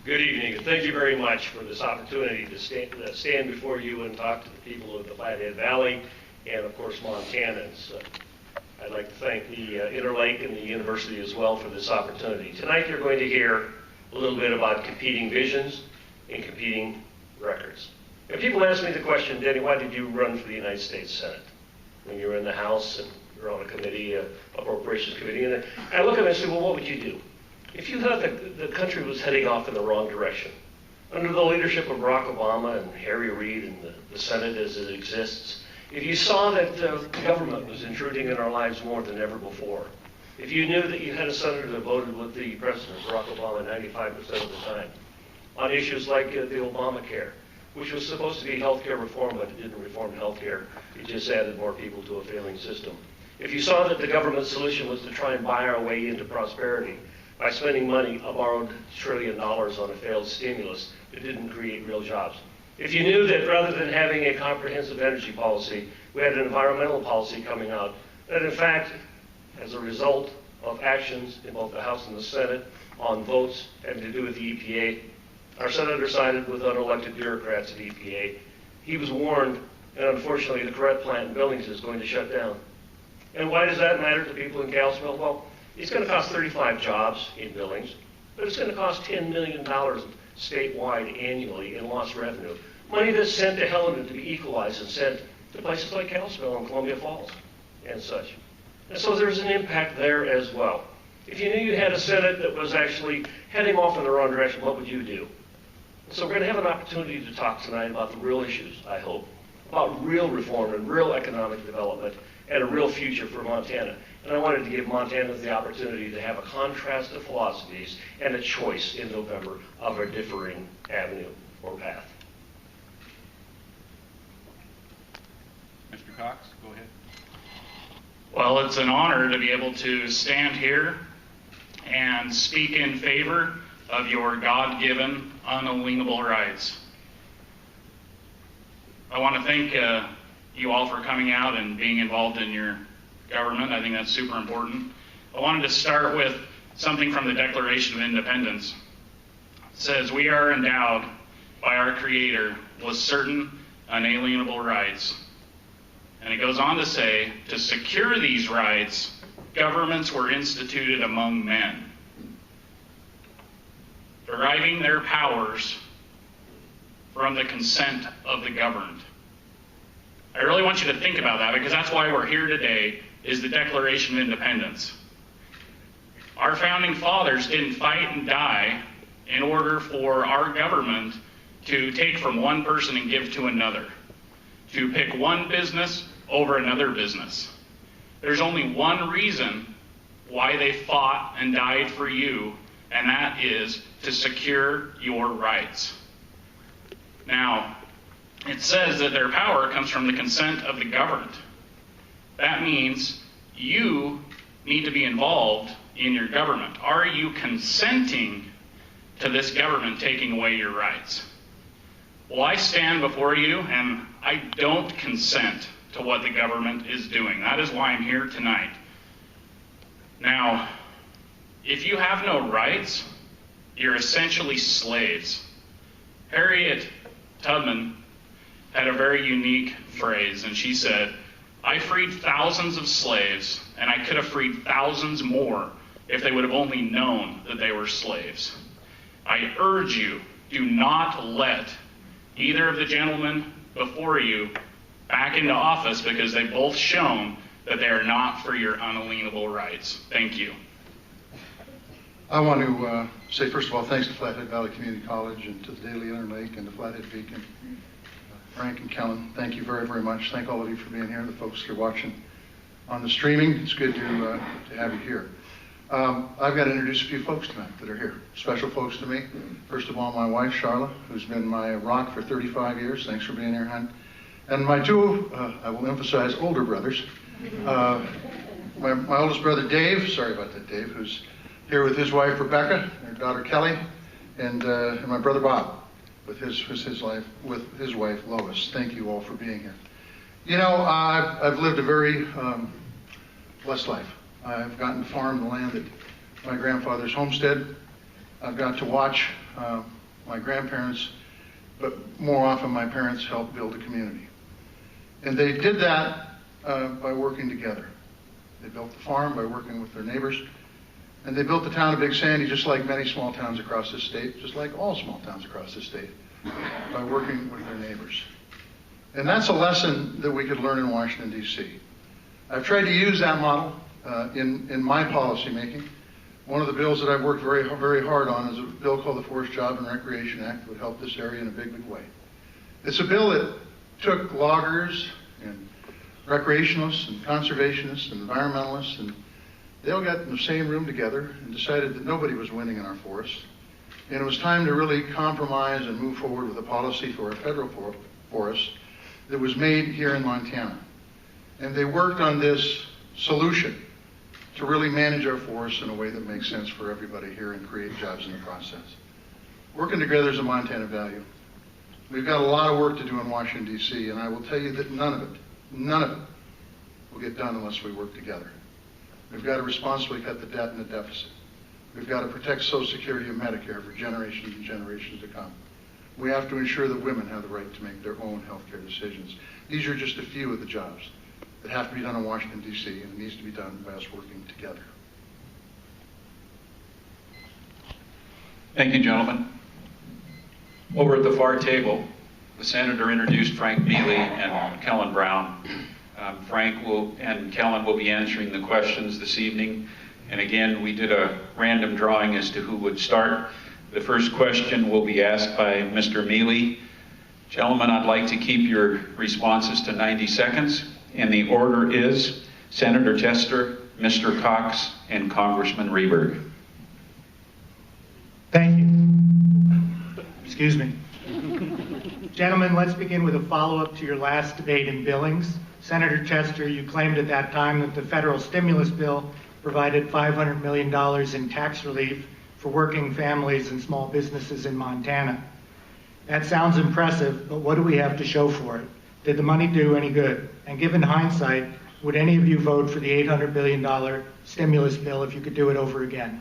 Good evening, and thank you very much for this opportunity to stand before you and talk to the people of the Flathead Valley and, of course, Montanans. I'd like to thank the Interlake and the university as well for this opportunity. Tonight you're going to hear a little bit about competing visions and competing records. And people ask me the question, Denny, why did you run for the United States Senate when you were in the House and you're on a committee, appropriations committee? And I look at them and say, well, what would you do? If you thought the country was heading off in the wrong direction, under the leadership of Barack Obama and Harry Reid and the Senate as it exists, if you saw that the government was intruding in our lives more than ever before, if you knew that you had a senator that voted with the president, Barack Obama, 95% of the time, on issues like the Obamacare, which was supposed to be health care reform, but it didn't reform health care, it just added more people to a failing system. If you saw that the government's solution was to try and buy our way into prosperity, by spending money, a borrowed $1 trillion on a failed stimulus that didn't create real jobs. If you knew that rather than having a comprehensive energy policy, we had an environmental policy coming out, that in fact, as a result of actions in both the House and the Senate on votes having to do with the EPA, our senator sided with unelected bureaucrats at EPA. He was warned, and unfortunately the Correct plant in Billings is going to shut down. And why does that matter to people in Kalispell? Well, it's going to cost 35 jobs in Billings, but it's going to cost $10 million statewide annually in lost revenue. Money that's sent to Helena to be equalized and sent to places like Kalispell and Columbia Falls and such. And so there's an impact there as well. If you knew you had a Senate that was actually heading off in the wrong direction, what would you do? So we're going to have an opportunity to talk tonight about the real issues, I hope, about real reform and real economic development and a real future for Montana. And I wanted to give Montanans the opportunity to have a contrast of philosophies and a choice in November of a differing avenue or path. Mr. Cox, go ahead. Well, it's an honor to be able to stand here and speak in favor of your God-given, unalienable rights. I want to thank you all for coming out and being involved in your government. I think that's super important. I wanted to start with something from the Declaration of Independence. It says, "We are endowed by our Creator with certain unalienable rights." And it goes on to say, "To secure these rights, governments were instituted among men, deriving their powers from the consent of the governed." I really want you to think about that, because that's why we're here today, is the Declaration of Independence. Our founding fathers didn't fight and die in order for our government to take from one person and give to another, to pick one business over another business. There's only one reason why they fought and died for you, and that is to secure your rights. Now, it says that their power comes from the consent of the governed. That means you need to be involved in your government. Are you consenting to this government taking away your rights? Well, I stand before you and I don't consent to what the government is doing. That is why I'm here tonight. Now, if you have no rights, you're essentially slaves. Harriet Tubman had a very unique phrase, and she said, "I freed thousands of slaves, and I could have freed thousands more if they would have only known that they were slaves." I urge you, do not let either of the gentlemen before you back into office, because they've both shown that they are not for your unalienable rights. Thank you. I want to say, first of all, thanks to Flathead Valley Community College and to the Daily Interlake and the Flathead Beacon. Frank and Kellen, thank you very, very much. Thank all of you for being here. The folks who are watching on the streaming, it's good to have you here. I've got to introduce a few folks tonight that are here. Special folks to me. First of all, my wife, Charlotte, who's been my rock for 35 years. Thanks for being here, hon. And my two, I will emphasize, older brothers. My oldest brother, Dave, sorry about that, Dave, who's here with his wife, Rebecca, their daughter, Kelly, and my brother, Bob, with his wife, Lois. Thank you all for being here. You know, I've lived a very blessed life. I've gotten to farm the land at my grandfather's homestead. I've got to watch my grandparents, but more often my parents helped build a community. And they did that by working together. They built the farm by working with their neighbors, and they built the town of Big Sandy just like many small towns across this state, just like all small towns across this state, by working with their neighbors. And that's a lesson that we could learn in Washington, D.C. I've tried to use that model in my policy making. One of the bills that I've worked very, very hard on is a bill called the Forest Job and Recreation Act that would help this area in a big, big way. It's a bill that took loggers and recreationalists and conservationists and environmentalists, and they all got in the same room together and decided that nobody was winning in our forests. And it was time to really compromise and move forward with a policy for our federal forests that was made here in Montana. And they worked on this solution to really manage our forests in a way that makes sense for everybody here and create jobs in the process. Working together is a Montana value. We've got a lot of work to do in Washington, D.C., and I will tell you that none of it will get done unless we work together. We've got to responsibly cut the debt and the deficit. We've got to protect Social Security and Medicare for generations and generations to come. We have to ensure that women have the right to make their own health care decisions. These are just a few of the jobs that have to be done in Washington, D.C., and it needs to be done by us working together. Thank you, gentlemen. Over at the far table, the senator introduced Frank Mealy and Kellen Brown. Frank and Kellen will be answering the questions this evening. And again, we did a random drawing as to who would start. The first question will be asked by Mr. Mealy. Gentlemen, I'd like to keep your responses to 90 seconds. And the order is Senator Tester, Mr. Cox, and Congressman Rehberg. Thank you. Excuse me. Gentlemen, let's begin with a follow-up to your last debate in Billings. Senator Chester, you claimed at that time that the federal stimulus bill provided $500 million in tax relief for working families and small businesses in Montana. That sounds impressive, but what do we have to show for it? Did the money do any good? And given hindsight, would any of you vote for the $800 billion stimulus bill if you could do it over again?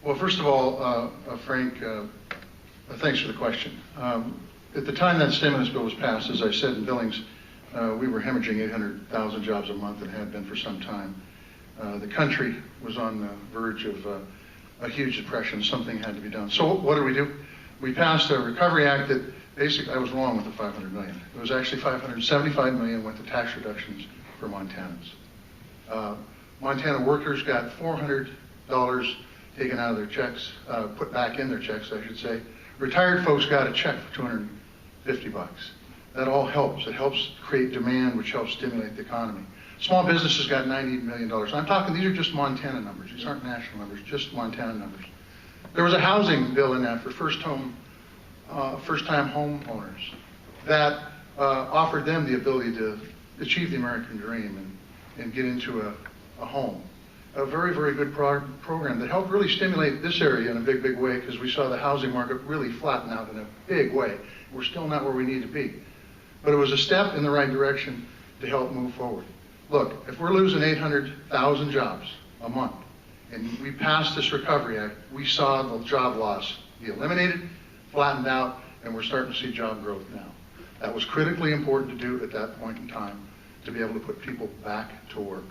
Well, first of all, Frank, thanks for the question. At the time that stimulus bill was passed, as I said in Billings, we were hemorrhaging 800,000 jobs a month and had been for some time. The country was on the verge of a huge depression. Something had to be done. So what did we do? We passed a Recovery Act that basically, I was wrong with the $500 million. It was actually $575 million went to tax reductions for Montanans. Montana workers got $400 taken out of their checks, put back in their checks, I should say. Retired folks got a check for $250. That all helps. It helps create demand, which helps stimulate the economy. Small businesses got $90 million. I'm talking, these are just Montana numbers. These aren't national numbers, just Montana numbers. There was a housing bill in that for first-time homeowners that offered them the ability to achieve the American dream and get into a home. A very, very good program that helped really stimulate this area in a big, big way because we saw the housing market really flatten out in a big way. We're still not where we need to be. But it was a step in the right direction to help move forward. Look, if we're losing 800,000 jobs a month and we passed this Recovery Act, we saw the job loss be eliminated, flattened out, and we're starting to see job growth now. That was critically important to do at that point in time to be able to put people back to work.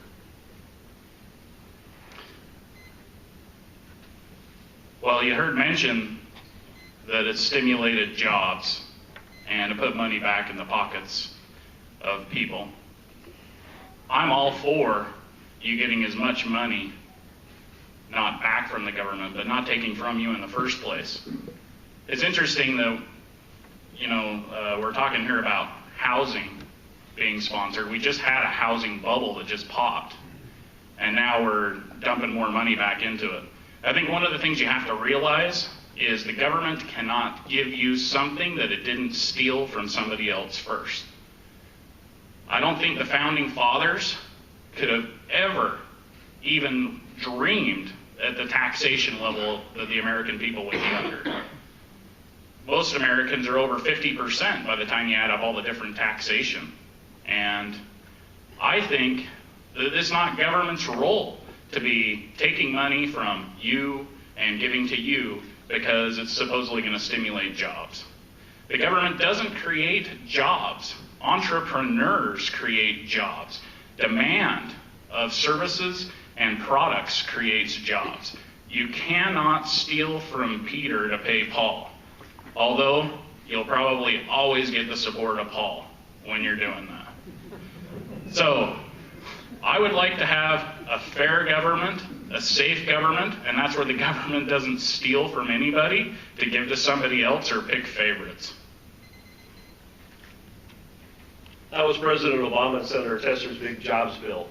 Well, you heard mention that it stimulated jobs and to put money back in the pockets of people. I'm all for you getting as much money, not back from the government, but not taking from you in the first place. It's interesting though, we're talking here about housing being sponsored. We just had a housing bubble that just popped, and now we're dumping more money back into it. I think one of the things you have to realize is the government cannot give you something that it didn't steal from somebody else first. I don't think the founding fathers could have ever even dreamed at the taxation level that the American people would be under. Most Americans are over 50% by the time you add up all the different taxation. And I think that it's not government's role to be taking money from you and giving to you because it's supposedly going to stimulate jobs. The government doesn't create jobs. Entrepreneurs create jobs. Demand of services and products creates jobs. You cannot steal from Peter to pay Paul, although you'll probably always get the support of Paul when you're doing that. So I would like to have a fair government, a safe government, and that's where the government doesn't steal from anybody to give to somebody else or pick favorites. That was President Obama and Senator Tester's big jobs bill.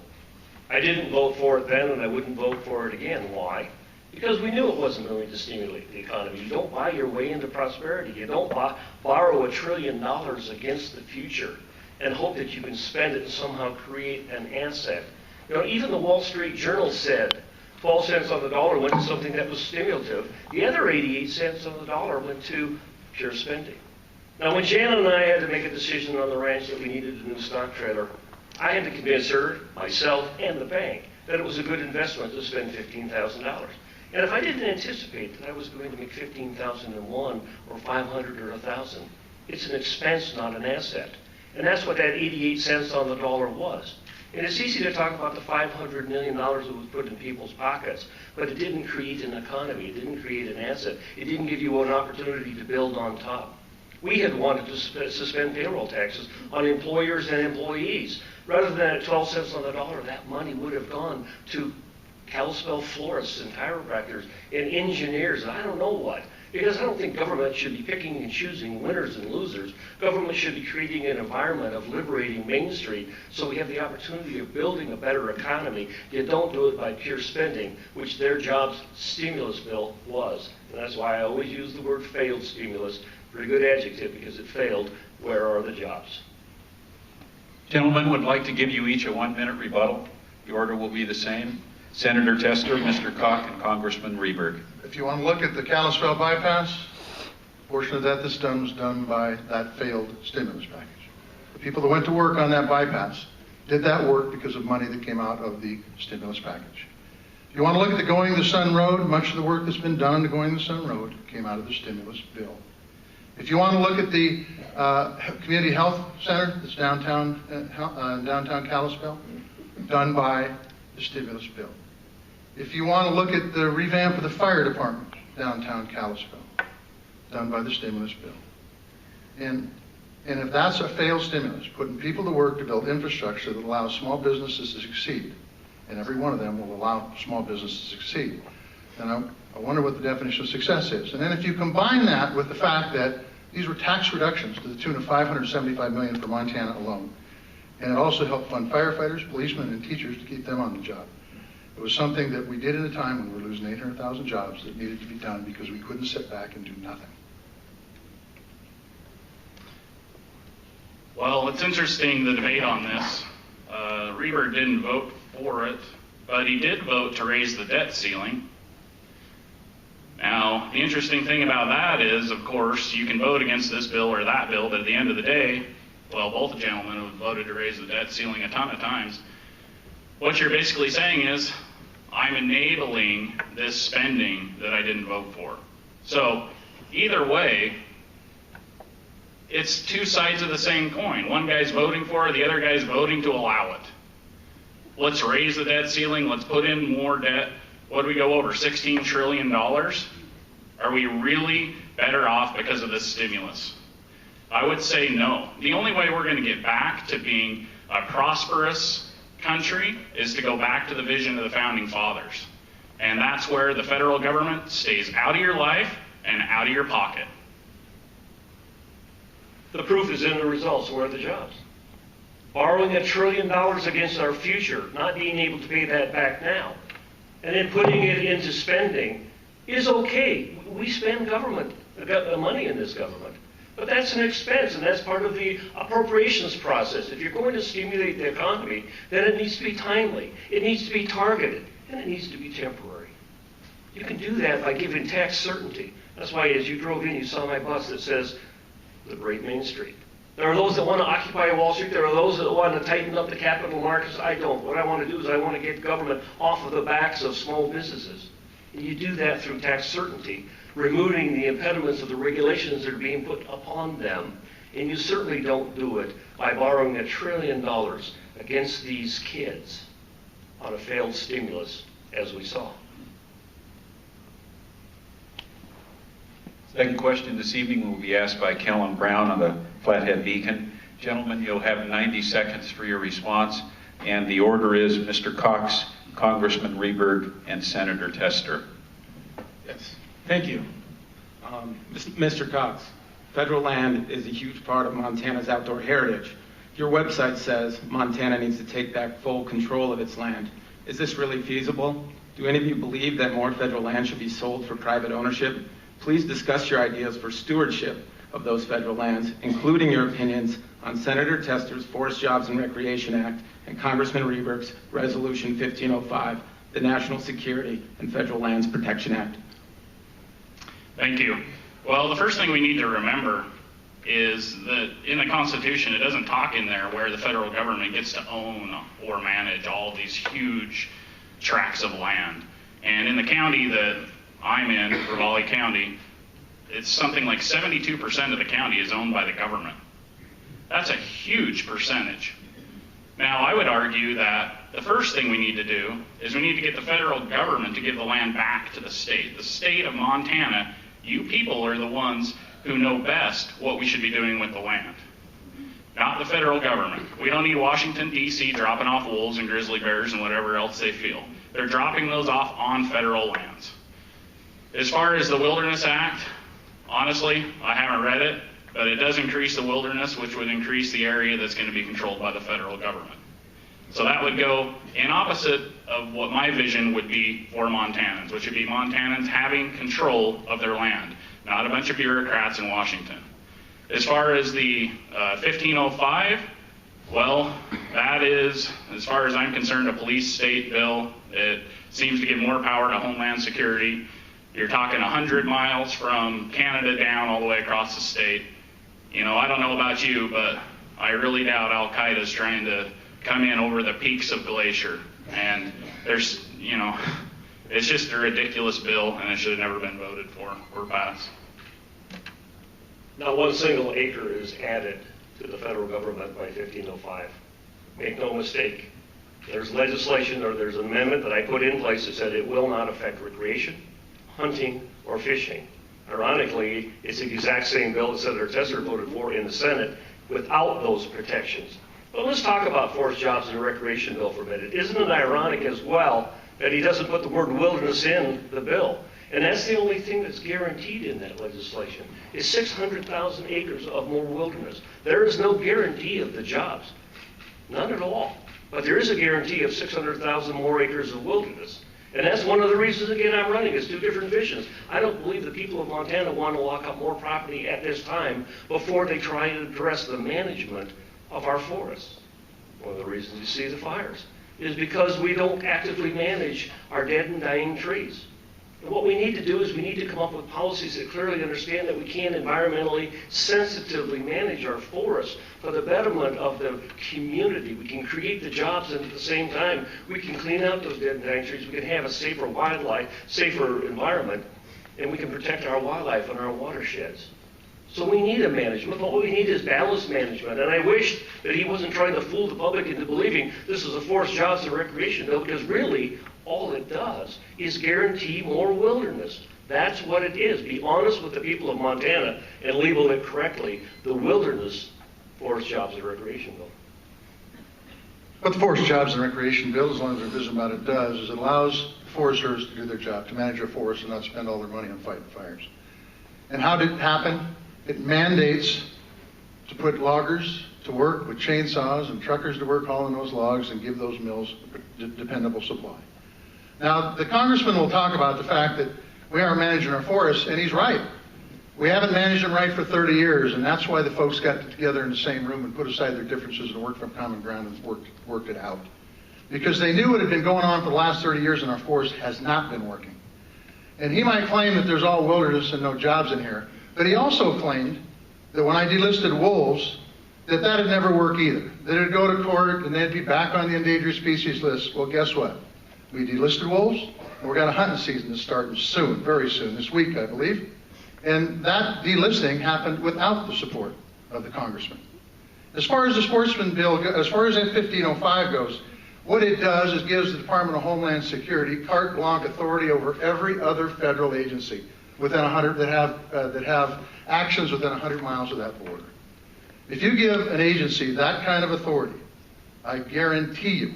I didn't vote for it then, and I wouldn't vote for it again. Why? Because we knew it wasn't going to stimulate the economy. You don't buy your way into prosperity. You don't borrow $1 trillion against the future and hope that you can spend it and somehow create an asset. You know, even the Wall Street Journal said 12 cents on the dollar went to something that was stimulative. The other 88 cents on the dollar went to pure spending. Now, when Shannon and I had to make a decision on the ranch that we needed a new stock trailer, I had to convince her, myself, and the bank that it was a good investment to spend $15,000. And if I didn't anticipate that I was going to make $15,000 in one, or $500 or $1,000, it's an expense, not an asset. And that's what that 88 cents on the dollar was. And it's easy to talk about the $500 million that was put in people's pockets, but it didn't create an economy. It didn't create an asset. It didn't give you an opportunity to build on top. We had wanted to suspend payroll taxes on employers and employees. Rather than at 12 cents on the dollar, that money would have gone to Kalispell florists and chiropractors and engineers, and I don't know what. Because I don't think government should be picking and choosing winners and losers. Government should be creating an environment of liberating Main Street so we have the opportunity of building a better economy. You don't do it by pure spending, which their jobs stimulus bill was. And that's why I always use the word failed stimulus. Pretty good adjective because it failed. Where are the jobs? Gentlemen would like to give you each a 1-minute rebuttal. The order will be the same. Senator Tester, Mr. Cox, and Congressman Rehberg. If you want to look at the Kalispell bypass, a portion of that was done by that failed stimulus package. The people that went to work on that bypass did that work because of money that came out of the stimulus package. If you want to look at the Going the Sun Road, much of the work that's been done on the Going the Sun Road came out of the stimulus bill. If you want to look at the community health center that's downtown Kalispell, done by the stimulus bill. If you want to look at the revamp of the fire department downtown Kalispell, done by the stimulus bill. And if that's a failed stimulus, putting people to work to build infrastructure that allows small businesses to succeed, and every one of them will allow small businesses to succeed, then I wonder what the definition of success is. And then if you combine that with the fact that these were tax reductions to the tune of $575 million for Montana alone, and it also helped fund firefighters, policemen, and teachers to keep them on the job. It was something that we did at a time when we were losing 800,000 jobs that needed to be done because we couldn't sit back and do nothing. Well, it's interesting, the debate on this. Rehberg didn't vote for it, but he did vote to raise the debt ceiling. Now, the interesting thing about that is, of course, you can vote against this bill or that bill, but at the end of the day, well, both gentlemen have voted to raise the debt ceiling a ton of times. What you're basically saying is, I'm enabling this spending that I didn't vote for. So, either way, it's two sides of the same coin. One guy's voting for it, the other guy's voting to allow it. Let's raise the debt ceiling, let's put in more debt. What do we go over, $16 trillion? Are we really better off because of this stimulus? I would say no. The only way we're going to get back to being a prosperous country is to go back to the vision of the Founding Fathers. And that's where the federal government stays out of your life and out of your pocket. The proof is in the results. Where are the jobs? Borrowing $1 trillion against our future, not being able to pay that back now, and then putting it into spending is okay. We spend money in this government. But that's an expense, and that's part of the appropriations process. If you're going to stimulate the economy, then it needs to be timely, it needs to be targeted, and it needs to be temporary. You can do that by giving tax certainty. That's why as you drove in, you saw my bus that says, liberate Main Street. There are those that want to occupy Wall Street. There are those that want to tighten up the capital markets. I don't. What I want to do is I want to get government off of the backs of small businesses. And you do that through tax certainty, removing the impediments of the regulations that are being put upon them. And you certainly don't do it by borrowing $1 trillion against these kids on a failed stimulus, as we saw. Second question this evening will be asked by Kellen Brown of the Flathead Beacon. Gentlemen, you'll have 90 seconds for your response, and the order is Mr. Cox, Congressman Rehberg, and Senator Tester. Yes, thank you. Mr. Cox, federal land is a huge part of Montana's outdoor heritage. Your website says Montana needs to take back full control of its land. Is this really feasible? Do any of you believe that more federal land should be sold for private ownership? Please discuss your ideas for stewardship of those federal lands, including your opinions on Senator Tester's Forest Jobs and Recreation Act and Congressman Rehberg's Resolution 1505, the National Security and Federal Lands Protection Act. Thank you. Well, the first thing we need to remember is that in the Constitution, it doesn't talk in there where the federal government gets to own or manage all these huge tracts of land. And in the county that I'm in, Ravalli County, it's something like 72% of the county is owned by the government. That's a huge percentage. Now, I would argue that the first thing we need to do is we need to get the federal government to give the land back to the state. The state of Montana, you people are the ones who know best what we should be doing with the land, not the federal government. We don't need Washington, D.C. dropping off wolves and grizzly bears and whatever else they feel. They're dropping those off on federal lands. As far as the Wilderness Act, honestly, I haven't read it, but it does increase the wilderness, which would increase the area that's going to be controlled by the federal government. So that would go in opposite of what my vision would be for Montanans, which would be Montanans having control of their land, not a bunch of bureaucrats in Washington. As far as the 1505, well, that is, as far as I'm concerned, a police state bill. It seems to give more power to Homeland Security. You're talking 100 miles from Canada down all the way across the state. You know, I don't know about you, but I really doubt Al-Qaeda's trying to come in over the peaks of Glacier. And there's, you know, it's just a ridiculous bill, and it should have never been voted for or passed. Not one single acre is added to the federal government by 1505. Make no mistake. There's legislation or there's an amendment that I put in place that said it will not affect recreation, hunting, or fishing. Ironically, it's the exact same bill that Senator Tester voted for in the Senate without those protections. But let's talk about Forest Jobs and Recreation Bill for a minute. Isn't it ironic as well that he doesn't put the word wilderness in the bill? And that's the only thing that's guaranteed in that legislation, is 600,000 acres of more wilderness. There is no guarantee of the jobs, none at all. But there is a guarantee of 600,000 more acres of wilderness. And that's one of the reasons, again, I'm running. It's two different visions. I don't believe the people of Montana want to lock up more property at this time before they try to address the management of our forests. One of the reasons you see the fires is because we don't actively manage our dead and dying trees. And what we need to do is we need to come up with policies that clearly understand that we can environmentally sensitively manage our forests for the betterment of the community. We can create the jobs, and at the same time, we can clean out those dead and dying trees. We can have a safer wildlife, safer environment, and we can protect our wildlife and our watersheds. So we need a management, but what we need is balanced management. And I wish that he wasn't trying to fool the public into believing this is a Forest Jobs and Recreation Bill, because really all it does is guarantee more wilderness. That's what it is. Be honest with the people of Montana and label it correctly, the Wilderness Forest Jobs and Recreation Bill. What the Forest Jobs and Recreation Bill, as long as they're visible about it, does is it allows foresters to do their job, to manage their forests and not spend all their money on fighting fires. And how did it happen? It mandates to put loggers to work with chainsaws and truckers to work hauling those logs and give those mills a dependable supply. Now, the congressman will talk about the fact that we aren't managing our forests, and he's right. We haven't managed them right for 30 years, and that's why the folks got together in the same room and put aside their differences and worked from common ground and worked it out. Because they knew what had been going on for the last 30 years in our forest has not been working. And he might claim that there's all wilderness and no jobs in here, but he also claimed that when I delisted wolves, that that'd never work either. That it'd go to court and they'd be back on the endangered species list. Well, guess what? We delisted wolves, and we've got a hunting season that's starting soon, very soon, this week, I believe. And that delisting happened without the support of the congressman. As far as the sportsman bill, as far as that 1505 goes, what it does is gives the Department of Homeland Security carte blanche authority over every other federal agency within 100 that have actions within 100 miles of that border. If you give an agency that kind of authority, I guarantee you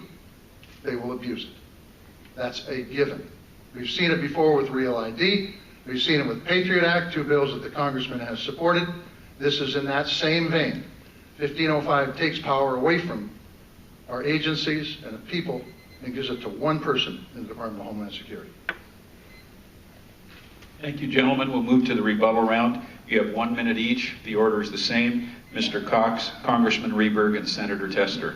they will abuse it. That's a given. We've seen it before with Real ID. We've seen it with Patriot Act, 2 bills that the congressman has supported. This is in that same vein. 1505 takes power away from our agencies and the people and gives it to one person in the Department of Homeland Security. Thank you, gentlemen. We'll move to the rebuttal round. You have 1 minute each. The order is the same. Mr. Cox, Congressman Rehberg, and Senator Tester.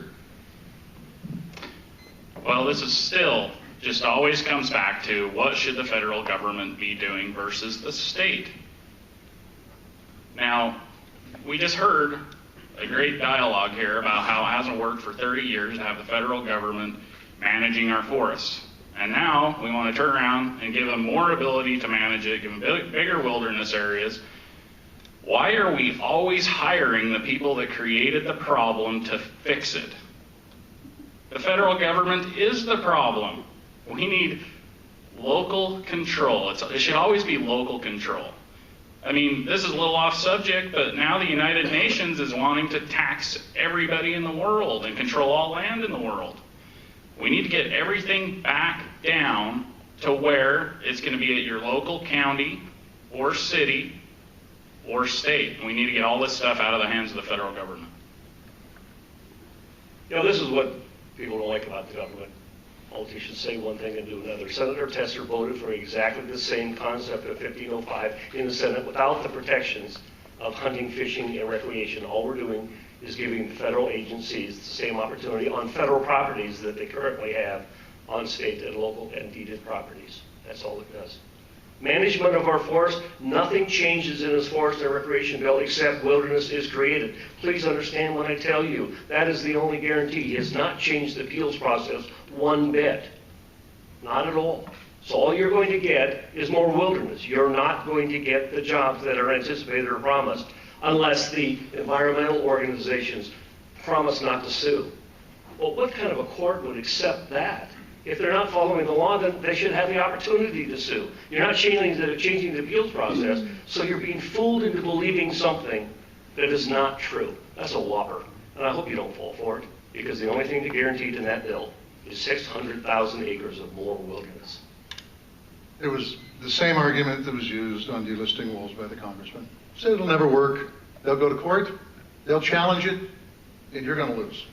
Well, this is still just always comes back to what should the federal government be doing versus the state. Now, we just heard a great dialogue here about how it hasn't worked for 30 years to have the federal government managing our forests. And now we want to turn around and give them more ability to manage it, give them bigger wilderness areas. Why are we always hiring the people that created the problem to fix it? The federal government is the problem. We need local control. It should always be local control. I mean, this is a little off subject, but now the United Nations is wanting to tax everybody in the world and control all land in the world. We need to get everything back down to where it's going to be at your local county or city or state. We need to get all this stuff out of the hands of the federal government. You know, this is what people don't like about the government. Politicians say one thing and do another. Senator Tester voted for exactly the same concept of 1505 in the Senate without the protections of hunting, fishing, and recreation. All we're doing is giving federal agencies the same opportunity on federal properties that they currently have on state and local and deeded properties. That's all it does. Management of our forest, nothing changes in this forest and recreation bill except wilderness is created. Please understand when I tell you that is the only guarantee. He has not changed the appeals process one bit. Not at all. So all you're going to get is more wilderness. You're not going to get the jobs that are anticipated or promised unless the environmental organizations promise not to sue. Well, what kind of a court would accept that? If they're not following the law, then they should have the opportunity to sue. You're not changing the appeals process, so you're being fooled into believing something that is not true. That's a whopper, and I hope you don't fall for it, because the only thing guaranteed in that bill is 600,000 acres of more wilderness. It was the same argument that was used on delisting wolves by the congressman. Said it'll never work. They'll go to court, they'll challenge it, and you're going to lose.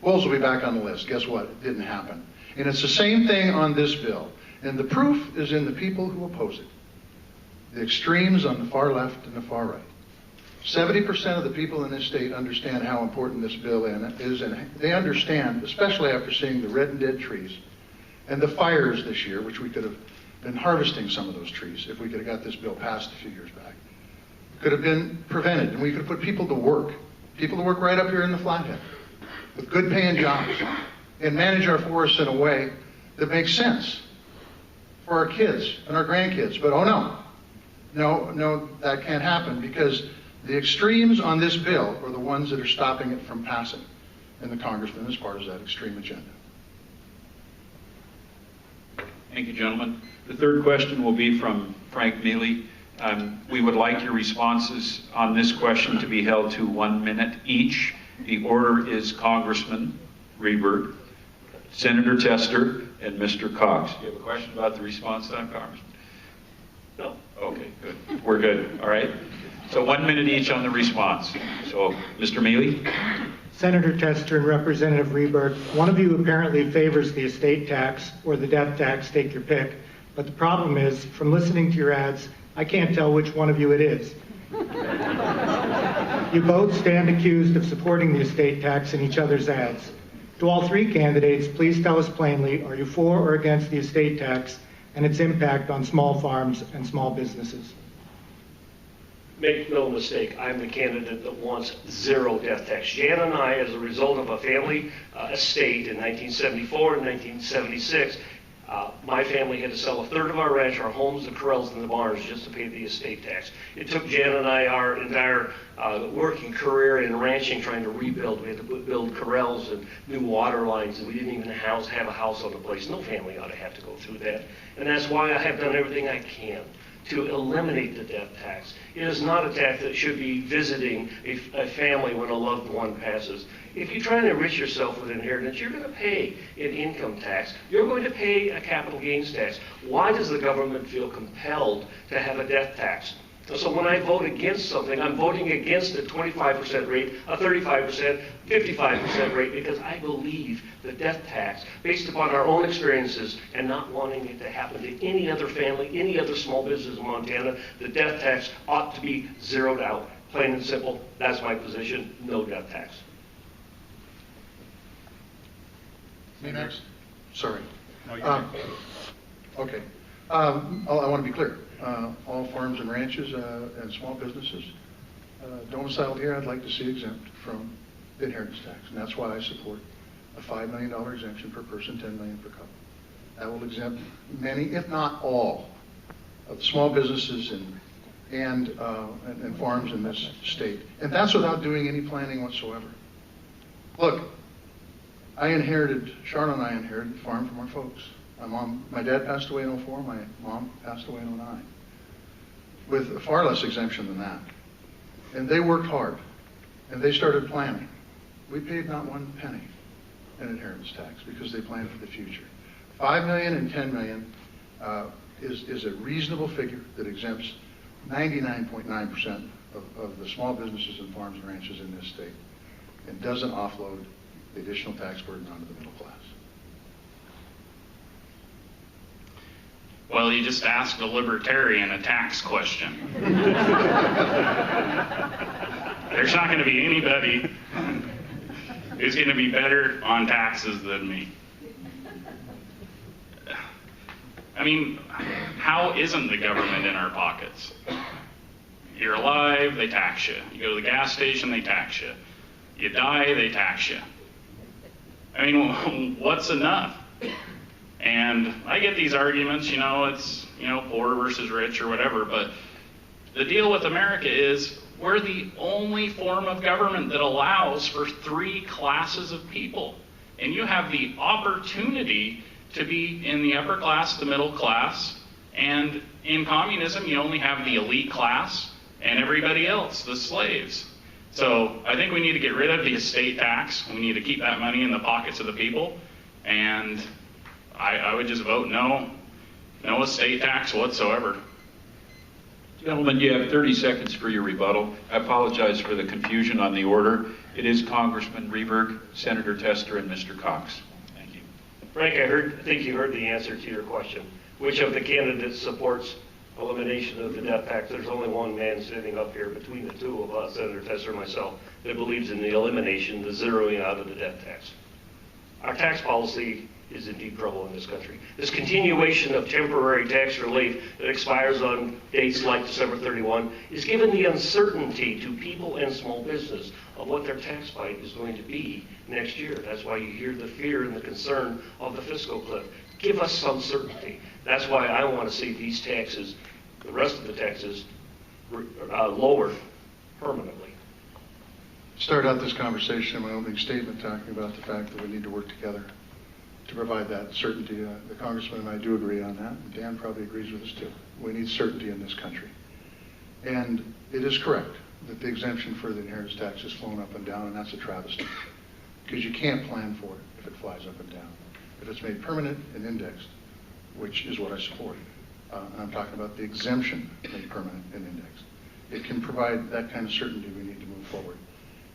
Wolves will be back on the list. Guess what? It didn't happen. And it's the same thing on this bill. And the proof is in the people who oppose it. The extremes on the far left and the far right. 70% of the people in this state understand how important this bill is, and they understand, especially after seeing the red and dead trees and the fires this year, which we could have been harvesting some of those trees if we could have got this bill passed a few years back. Could have been prevented, and we could have put people to work right up here in the Flathead with good paying jobs, and manage our forests in a way that makes sense for our kids and our grandkids. But oh no, that can't happen, because the extremes on this bill are the ones that are stopping it from passing, and the congressman is part of that extreme agenda. Thank you, gentlemen. The third question will be from Frank Mealy. We would like your responses on this question to be held to 1 minute each. The order is Congressman Rehberg, Senator Tester, and Mr. Cox. Do you have a question about the response to that, Congressman? No. Okay, good. We're good. All right. So 1 minute each on the response. So, Mr. Mealy? Senator Tester and Representative Rehberg, one of you apparently favors the estate tax or the death tax, take your pick. But the problem is, from listening to your ads, I can't tell which one of you it is. You both stand accused of supporting the estate tax in each other's ads. To all three candidates, please tell us plainly, are you for or against the estate tax and its impact on small farms and small businesses? Make no mistake, I'm the candidate that wants zero death tax. Jan and I, as a result of a family estate in 1974 and 1976, My family had to sell a third of our ranch, our homes, the corrals, and the barns just to pay the estate tax. It took Jan and I our entire working career in ranching trying to rebuild. We had to build corrals and new water lines, and we didn't even have a house on the place. No family ought to have to go through that. And that's why I have done everything I can to eliminate the death tax. It is not a tax that should be visiting a family when a loved one passes. If you try to enrich yourself with inheritance, you're going to pay an income tax. You're going to pay a capital gains tax. Why does the government feel compelled to have a death tax? So when I vote against something, I'm voting against a 25% rate, a 35%, 55% rate, because I believe the death tax, based upon our own experiences and not wanting it to happen to any other family, any other small business in Montana, the death tax ought to be zeroed out. Plain and simple, that's my position, no death tax. Me next? Sorry. Okay. I want to be clear. All farms and ranches and small businesses domiciled here, I'd like to see exempt from the inheritance tax. And that's why I support a $5 million exemption per person, $10 million per couple. That will exempt many, if not all, of the small businesses and farms in this state. And that's without doing any planning whatsoever. Look, Charlotte and I inherited the farm from our folks. My dad passed away in 2004, my mom passed away in 2009, with far less exemption than that. And they worked hard, and they started planning. We paid not one penny in inheritance tax because they planned for the future. $5 million and $10 million is a reasonable figure that exempts 99.9% of the small businesses and farms and ranches in this state and doesn't offload the additional tax burden onto the middle class. Well, you just asked a libertarian a tax question. There's not going to be anybody who's going to be better on taxes than me. I mean, how isn't the government in our pockets? You're alive, they tax you. You go to the gas station, they tax you. You die, they tax you. I mean, what's enough? And I get these arguments, it's, poor versus rich or whatever, but the deal with America is we're the only form of government that allows for 3 classes of people. And you have the opportunity to be in the upper class, the middle class, and in communism you only have the elite class and everybody else, the slaves. So I think we need to get rid of the estate tax. We need to keep that money in the pockets of the people. And I would just vote no estate tax whatsoever. Gentlemen, you have 30 seconds for your rebuttal. I apologize for the confusion on the order. It is Congressman Rehberg, Senator Tester, and Mr. Cox. Thank you. Frank, I think you heard the answer to your question. Which of the candidates supports elimination of the death tax? There's only one man sitting up here between the two of us, Senator Tester and myself, that believes in the elimination, the zeroing out of the death tax. Our tax policy is in deep trouble in this country. This continuation of temporary tax relief that expires on dates like December 31 is given the uncertainty to people and small business of what their tax bite is going to be next year. That's why you hear the fear and the concern of the fiscal cliff. Give us some certainty. That's why I want to see these taxes, the rest of the taxes, lowered permanently. Started out this conversation in my opening statement talking about the fact that we need to work together to provide that certainty. The Congressman and I do agree on that. And Dan probably agrees with us too. We need certainty in this country. And it is correct that the exemption for the inheritance tax has flown up and down, and that's a travesty. Because you can't plan for it if it flies up and down. If it's made permanent and indexed, which is what I support, I'm talking about the exemption made permanent and indexed. It can provide that kind of certainty we need to move forward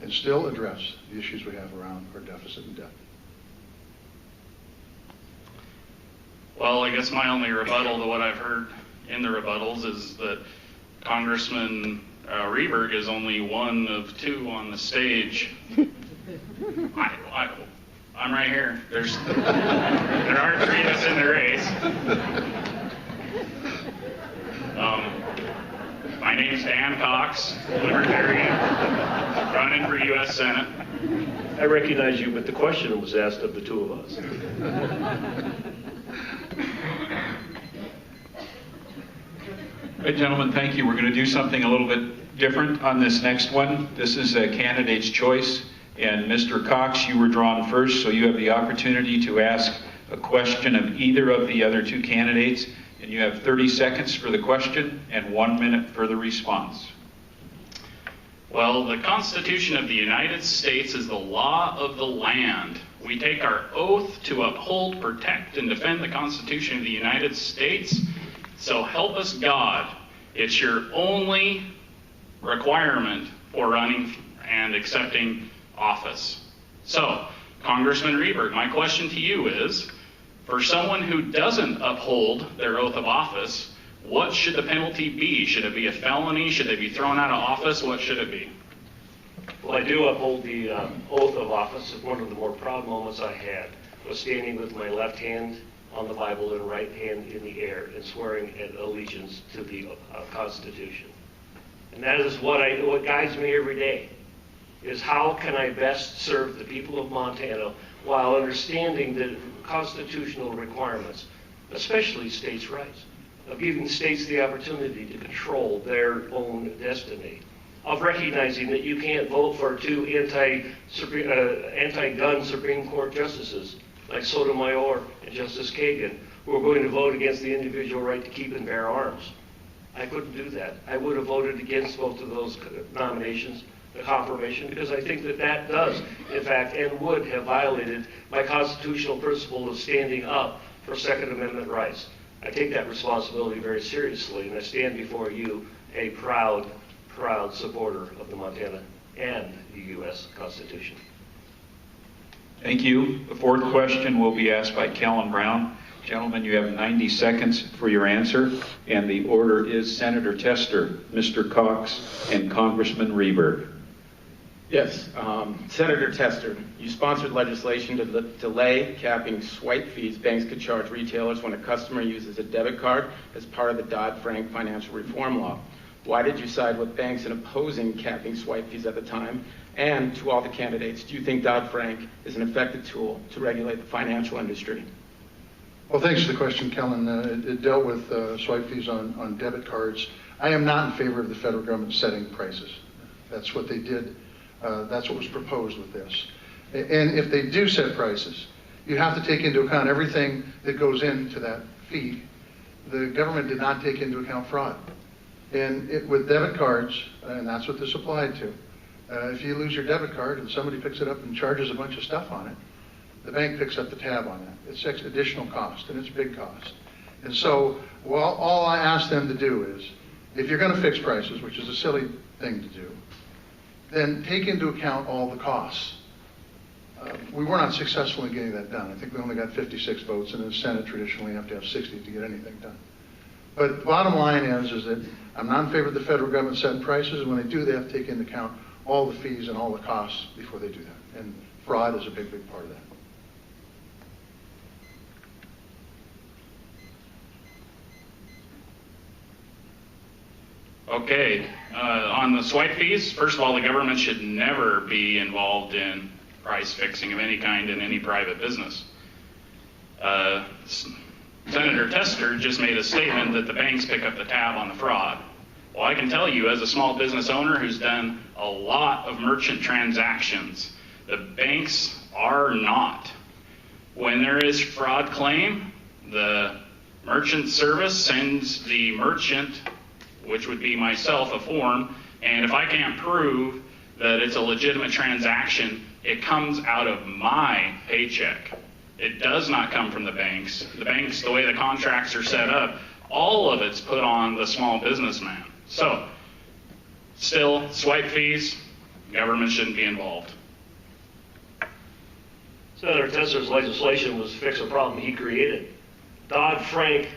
and still address the issues we have around our deficit and debt. Well, I guess my only rebuttal to what I've heard in the rebuttals is that Congressman Rehberg is only one of 2 on the stage. I'm right here. There are 3 of us in the race. My name's Dan Cox, Libertarian, running for U.S. Senate. I recognize you, but the question was asked of the 2 of us. All right, gentlemen, thank you. We're going to do something a little bit different on this next one. This is a candidate's choice, and Mr. Cox, you were drawn first, so you have the opportunity to ask a question of either of the other two candidates, and you have 30 seconds for the question and 1 minute for the response. Well, the Constitution of the United States is the law of the land. We take our oath to uphold, protect, and defend the Constitution of the United States. So help us God. It's your only requirement for running and accepting office. So, Congressman Rehberg, my question to you is, for someone who doesn't uphold their oath of office, what should the penalty be? Should it be a felony? Should they be thrown out of office? What should it be? Well, I do uphold the oath of office. One of the more proud moments I had was standing with my left hand on the Bible and right hand in the air and swearing an allegiance to the Constitution. And that is what guides me every day, is how can I best serve the people of Montana while understanding the constitutional requirements, especially states' rights, of giving states the opportunity to control their own destiny, of recognizing that you can't vote for two anti-gun Supreme Court justices like Sotomayor and Justice Kagan, who are going to vote against the individual right to keep and bear arms. I couldn't do that. I would have voted against both of those nominations, the confirmation, because I think that that does, in fact, and would have violated my constitutional principle of standing up for Second Amendment rights. I take that responsibility very seriously, and I stand before you a proud, proud supporter of the Montana and the U.S. Constitution. Thank you. The fourth question will be asked by Kellen Brown. Gentlemen, you have 90 seconds for your answer, and the order is Senator Tester, Mr. Cox, and Congressman Rehberg. Yes, Senator Tester, you sponsored legislation to delay capping swipe fees banks could charge retailers when a customer uses a debit card as part of the Dodd-Frank financial reform law. Why did you side with banks in opposing capping swipe fees at the time? And to all the candidates, do you think Dodd-Frank is an effective tool to regulate the financial industry? Well, thanks for the question, Kellen. It dealt with swipe fees on debit cards. I am not in favor of the federal government setting prices. That's what they did. That's what was proposed with this. And if they do set prices, you have to take into account everything that goes into that fee. The government did not take into account fraud. And with debit cards, and that's what this applied to, if you lose your debit card and somebody picks it up and charges a bunch of stuff on it, the bank picks up the tab on that. It's additional cost, and it's big cost. And so all I ask them to do is, if you're going to fix prices, which is a silly thing to do, then take into account all the costs. We were not successful in getting that done. I think we only got 56 votes, and in the Senate traditionally you have to have 60 to get anything done. But the bottom line is that I'm not in favor of the federal government setting prices, and when they do, they have to take into account all the fees and all the costs before they do that. And fraud is a big, big part of that. Okay, on the swipe fees, first of all, the government should never be involved in price fixing of any kind in any private business. Senator Tester just made a statement that the banks pick up the tab on the fraud. Well, I can tell you, as a small business owner who's done a lot of merchant transactions, the banks are not. When there is fraud claim, the merchant service sends the merchant, which would be myself, a form, and if I can't prove that it's a legitimate transaction, it comes out of my paycheck. It does not come from the banks. The banks, the way the contracts are set up, all of it's put on the small businessman. So, still, swipe fees, government shouldn't be involved. Senator Tester's legislation was to fix a problem he created. Dodd-Frank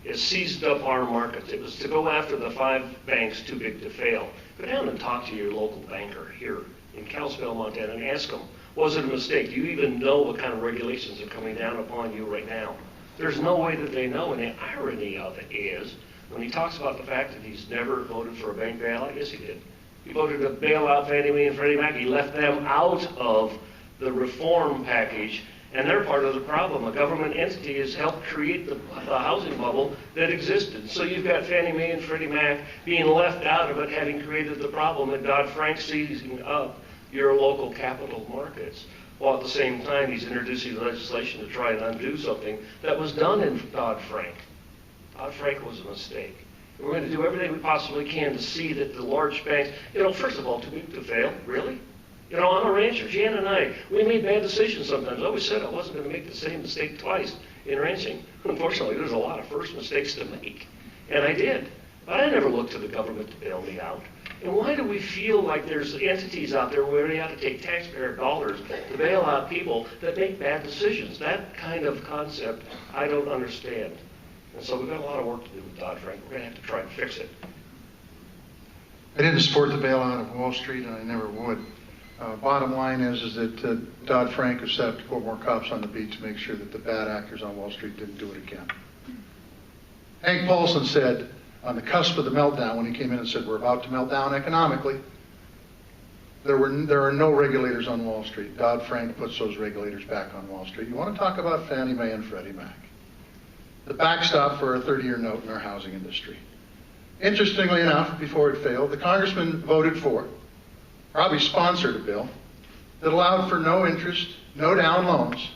has seized up our markets. It was to go after the 5 banks too big to fail. Go down and talk to your local banker here in Kalispell, Montana, and ask them, was it a mistake? Do you even know what kind of regulations are coming down upon you right now? There's no way that they know, and the irony of it is, when he talks about the fact that he's never voted for a bank bailout, yes he did. He voted to bail out Fannie Mae and Freddie Mac. He left them out of the reform package, And they're part of the problem. A government entity has helped create the housing bubble that existed. So you've got Fannie Mae and Freddie Mac being left out of it, having created the problem, and Dodd-Frank seizing up your local capital markets. While at the same time, he's introducing legislation to try and undo something that was done in Dodd-Frank. Dodd-Frank was a mistake. We're going to do everything we possibly can to see that the large banks, first of all, too big to fail, really? I'm a rancher. Jan and I, we made bad decisions sometimes. I always said I wasn't going to make the same mistake twice in ranching. Unfortunately, there's a lot of first mistakes to make. And I did. But I never looked to the government to bail me out. And why do we feel like there's entities out there where we have to take taxpayer dollars to bail out people that make bad decisions? That kind of concept, I don't understand. And so we've got a lot of work to do with Dodd-Frank. We're going to have to try and fix it. I didn't support the bailout of Wall Street, and I never would. Bottom line is that Dodd-Frank has set up to put more cops on the beat to make sure that the bad actors on Wall Street didn't do it again. Hank Paulson said on the cusp of the meltdown, when he came in and said, we're about to melt down economically, there are no regulators on Wall Street. Dodd-Frank puts those regulators back on Wall Street. You want to talk about Fannie Mae and Freddie Mac, the backstop for a 30-year note in our housing industry. Interestingly enough, before it failed, the Congressman voted for it, probably sponsored a bill that allowed for no interest, no down loans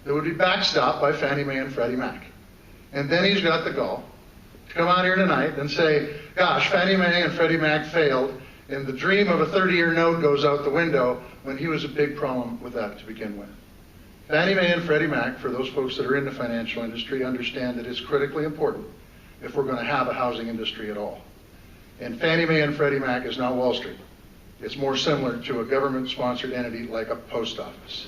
that would be backstopped by Fannie Mae and Freddie Mac. And then he's got the gall to come out here tonight and say, gosh, Fannie Mae and Freddie Mac failed, and the dream of a 30-year note goes out the window, when he was a big problem with that to begin with. Fannie Mae and Freddie Mac, for those folks that are in the financial industry, understand that it's critically important if we're going to have a housing industry at all. And Fannie Mae and Freddie Mac is not Wall Street. It's more similar to a government-sponsored entity like a post office.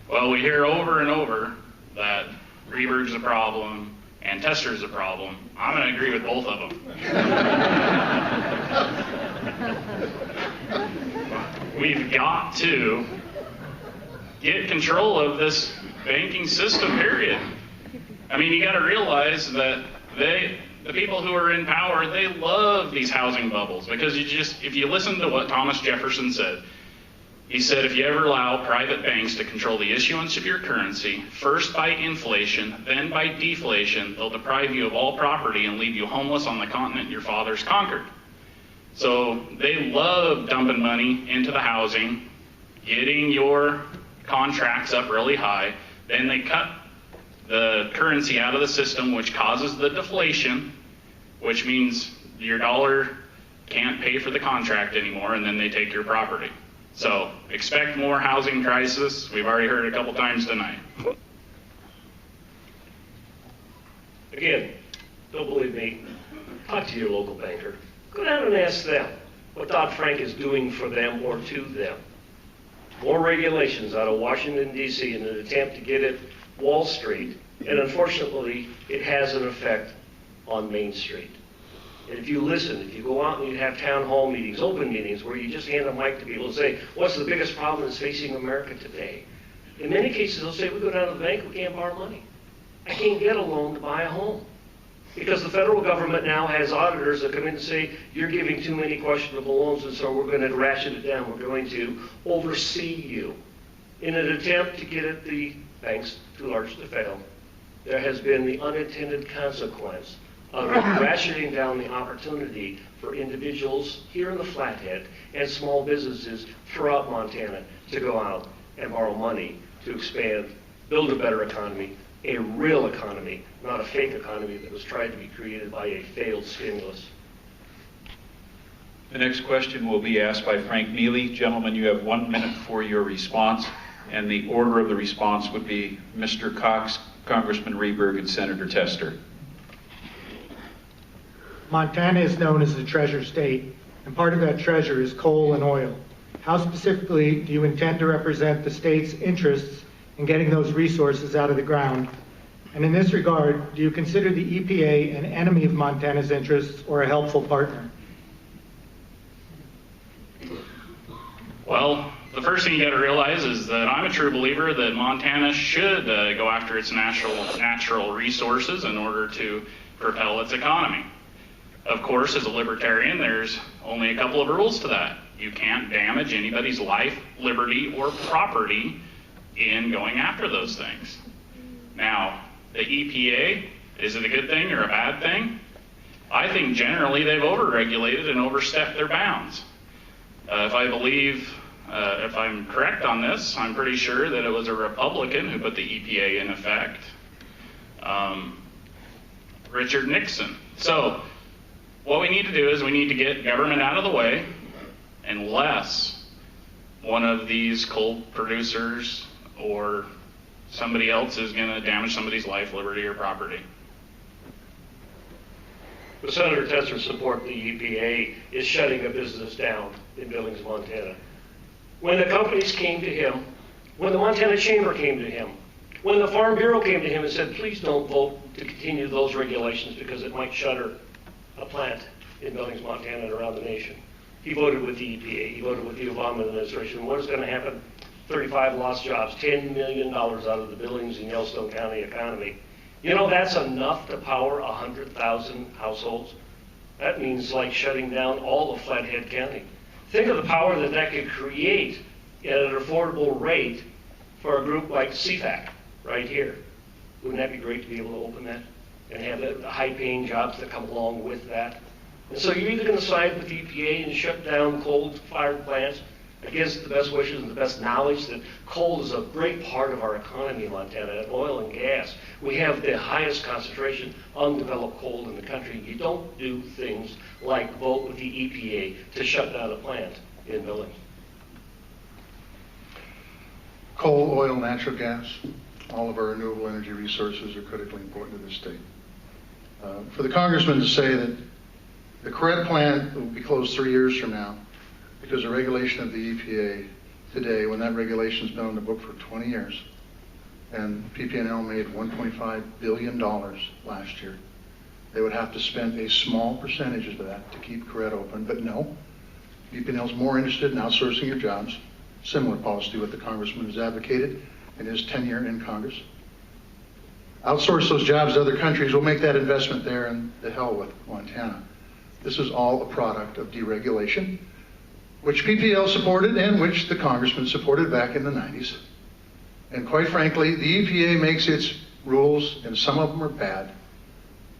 Well, we hear over and over that Rehberg's a problem and Tester's a problem. I'm going to agree with both of them. We've got to get control of this banking system, period. I mean, you got to realize that the people who are in power, they love these housing bubbles, because if you listen to what Thomas Jefferson said, he said, if you ever allow private banks to control the issuance of your currency, first by inflation, then by deflation, they'll deprive you of all property and leave you homeless on the continent your fathers conquered. So they love dumping money into the housing, getting your contracts up really high, then they cut the currency out of the system, which causes the deflation, which means your dollar can't pay for the contract anymore, and then they take your property. So expect more housing crisis. We've already heard it a couple times tonight. Again, don't believe me. Talk to your local banker. Go down and ask them what Dodd-Frank is doing for them or to them. More regulations out of Washington, D.C. in an attempt to get at Wall Street, and unfortunately, it has an effect on Main Street. And if you listen, if you go out and you have town hall meetings, open meetings, where you just hand a mic to people and say, what's the biggest problem that's facing America today? In many cases, they'll say, we go down to the bank, we can't borrow money. I can't get a loan to buy a home. Because the federal government now has auditors that come in and say, you're giving too many questionable loans, and so we're going to ratchet it down. We're going to oversee you. In an attempt to get at the banks too large to fail, there has been the unintended consequence of ratcheting down the opportunity for individuals here in the Flathead and small businesses throughout Montana to go out and borrow money to expand, build a better economy, a real economy, not a fake economy that was tried to be created by a failed stimulus. The next question will be asked by Frank Mealy. Gentlemen, you have 1 minute for your response, and the order of the response would be Mr. Cox, Congressman Rehberg, and Senator Tester. Montana is known as the treasure state, and part of that treasure is coal and oil. How specifically do you intend to represent the state's interests in getting those resources out of the ground? And in this regard, do you consider the EPA an enemy of Montana's interests or a helpful partner? Well, the first thing you got to realize is that I'm a true believer that Montana should go after its natural resources in order to propel its economy. Of course, as a libertarian, there's only a couple of rules to that. You can't damage anybody's life, liberty, or property in going after those things. Now, the EPA, is it a good thing or a bad thing? I think generally they've overregulated and overstepped their bounds. If I'm correct on this, I'm pretty sure that it was a Republican who put the EPA in effect, Richard Nixon. So what we need to do is we need to get government out of the way unless one of these coal producers or somebody else is going to damage somebody's life, liberty, or property. But Senator Tester's support the EPA is shutting a business down in Billings, Montana. When the companies came to him, when the Montana Chamber came to him, when the Farm Bureau came to him and said, please don't vote to continue those regulations because it might shutter a plant in Billings, Montana and around the nation, he voted with the EPA. He voted with the Obama administration. What is going to happen? 35 lost jobs, $10 million out of the Billings and Yellowstone County economy. You know, that's enough to power 100,000 households. That means like shutting down all of Flathead County. Think of the power that that could create at an affordable rate for a group like CFAC right here. Wouldn't that be great to be able to open that and have the high-paying jobs that come along with that? And so you're either going to side with the EPA and shut down coal-fired plants against the best wishes and the best knowledge that coal is a great part of our economy in Montana, and oil and gas. We have the highest concentration of undeveloped coal in the country. You don't do things like vote with the EPA to shut down a plant in Billings. Coal, oil, natural gas, all of our renewable energy resources are critically important to this state. For the Congressman to say that the Corrette plant will be closed 3 years from now because of regulation of the EPA today, when that regulation's been on the book for 20 years, and PP&L made $1.5 billion last year. They would have to spend a small percentage of that to keep Corrette open, but no, PP&L's more interested in outsourcing your jobs, similar policy to what the Congressman has advocated in his tenure in Congress. Outsource those jobs to other countries, we'll make that investment there, and the hell with Montana. This is all a product of deregulation, which PPL supported and which the Congressman supported back in the 90s. And quite frankly, the EPA makes its rules, and some of them are bad,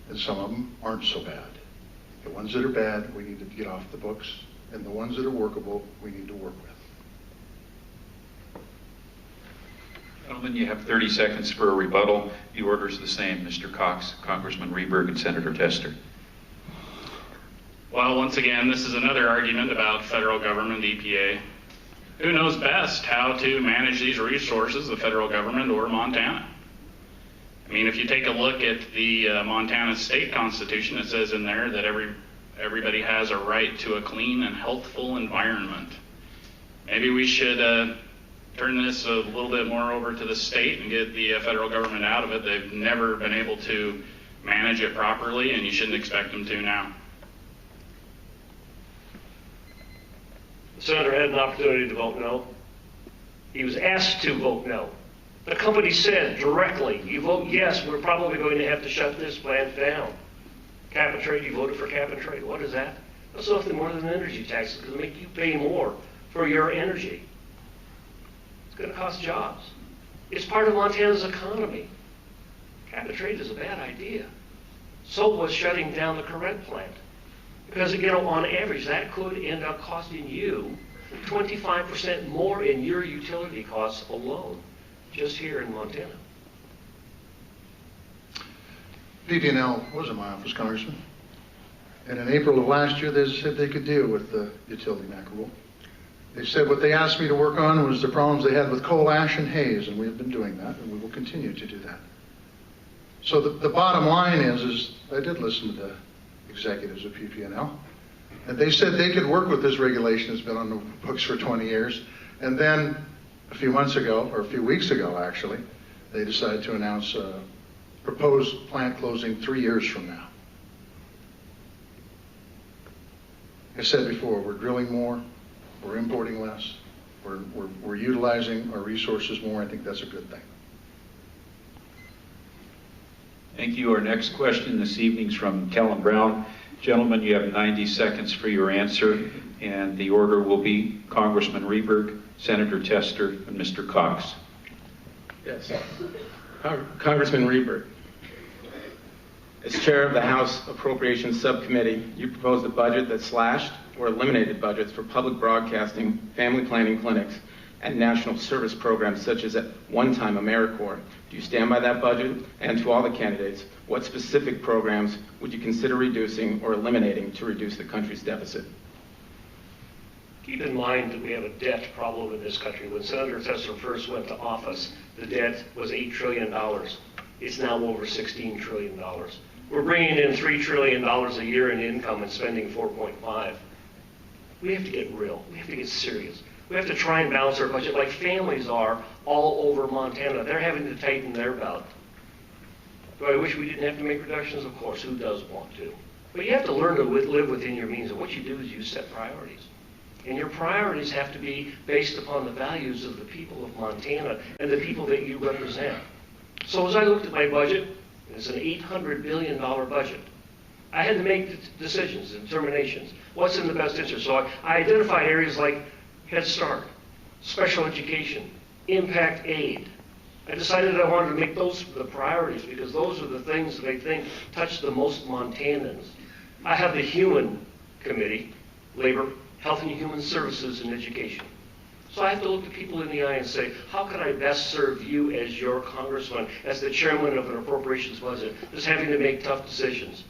and some of them aren't so bad. The ones that are bad, we need to get off the books, and the ones that are workable, we need to work with. Gentlemen, you have 30 seconds for a rebuttal. The order is the same. Mr. Cox, Congressman Rehberg, and Senator Tester. Well, once again, this is another argument about federal government, EPA. Who knows best how to manage these resources, the federal government or Montana? I mean, if you take a look at the Montana state constitution, it says in there that everybody has a right to a clean and healthful environment. Maybe we should turn this a little bit more over to the state and get the federal government out of it. They've never been able to manage it properly, and you shouldn't expect them to now. The senator had an opportunity to vote no. He was asked to vote no. The company said directly, you vote yes, we're probably going to have to shut this plant down. Cap and trade, you voted for cap and trade. What is that? That's nothing more than energy taxes because it make you pay more for your energy. It's going to cost jobs. It's part of Montana's economy. Cap and trade is a bad idea. So was shutting down the Corrette plant. Because, you know, on average, that could end up costing you 25% more in your utility costs alone, just here in Montana. PP&L was in my office, Congressman. And in April of last year, they said they could deal with the utility MAC rule. They said what they asked me to work on was the problems they had with coal ash and haze, and we've been doing that, and we will continue to do that. So the bottom line is I did listen to the executives of PP&L, and they said they could work with this regulation that's been on the books for 20 years. And then a few months ago, or a few weeks ago actually, they decided to announce a proposed plant closing 3 years from now. I said before, we're drilling more, we're importing less, we're utilizing our resources more. I think that's a good thing. Thank you. Our next question this evening is from Kellen Brown. Gentlemen, you have 90 seconds for your answer, and the order will be Congressman Rehberg, Senator Tester, and Mr. Cox. Yes. Congressman Rehberg, as chair of the House Appropriations Subcommittee, you proposed a budget that slashed or eliminated budgets for public broadcasting, family planning clinics, and national service programs such as at one time AmeriCorps. Do you stand by that budget? And to all the candidates, what specific programs would you consider reducing or eliminating to reduce the country's deficit? Keep in mind that we have a debt problem in this country. When Senator Tester first went to office, the debt was $8 trillion. It's now over $16 trillion. We're bringing in $3 trillion a year in income and spending 4.5. We have to get real. We have to get serious. We have to try and balance our budget like families are all over Montana. They're having to tighten their belt. Do I wish we didn't have to make reductions? Of course, who does want to? But you have to learn to live within your means, and what you do is you set priorities. And your priorities have to be based upon the values of the people of Montana and the people that you represent. So as I looked at my budget, it's an $800 billion budget. I had to make decisions and determinations. What's in the best interest? So I identified areas like Head Start, special education, impact aid. I decided I wanted to make those the priorities because those are the things that I think touch the most Montanans. I have the Human Committee, Labor, Health and Human Services, and Education. So I have to look the people in the eye and say, how can I best serve you as your congressman, as the chairman of an appropriations budget, that's having to make tough decisions?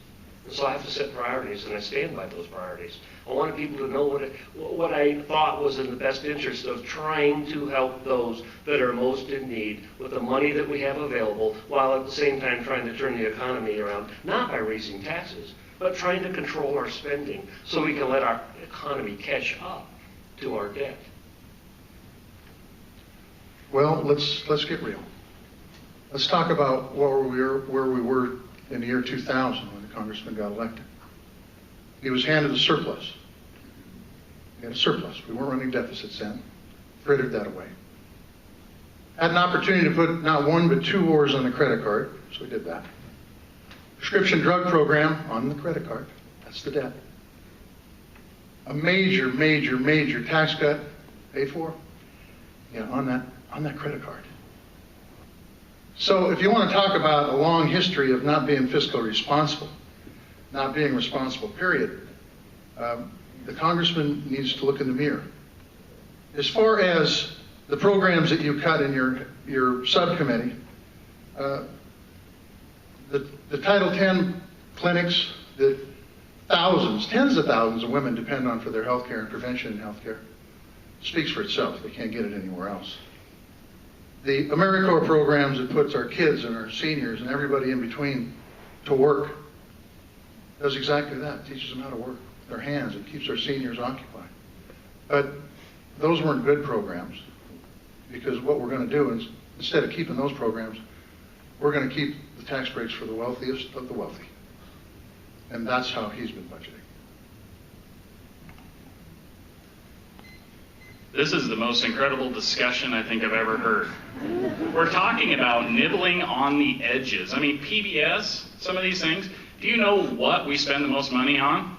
And so I have to set priorities, and I stand by those priorities. I wanted people to know what I thought was in the best interest of trying to help those that are most in need with the money that we have available, while at the same time trying to turn the economy around, not by raising taxes, but trying to control our spending so we can let our economy catch up to our debt. Well, let's get real. Let's talk about where we were in the year 2000 when the congressman got elected. He was handed a surplus. He had a surplus. We weren't running deficits then. Frittered that away. Had an opportunity to put not one but two wars on the credit card, so we did that. Prescription drug program on the credit card. That's the debt. A major, major, major tax cut paid for, on that credit card. So if you want to talk about a long history of not being fiscally responsible, not being responsible, period, the congressman needs to look in the mirror. As far as the programs that you cut in your subcommittee, the Title X clinics that thousands, tens of thousands of women depend on for their health care and prevention in health care speaks for itself. They can't get it anywhere else. The AmeriCorps programs that puts our kids and our seniors and everybody in between to work does exactly that. It teaches them how to work with their hands. It keeps our seniors occupied. But those weren't good programs, because what we're going to do is, instead of keeping those programs, we're going to keep the tax breaks for the wealthiest of the wealthy. And that's how he's been budgeting. This is the most incredible discussion I think I've ever heard. We're talking about nibbling on the edges. I mean, PBS, some of these things. Do you know what we spend the most money on?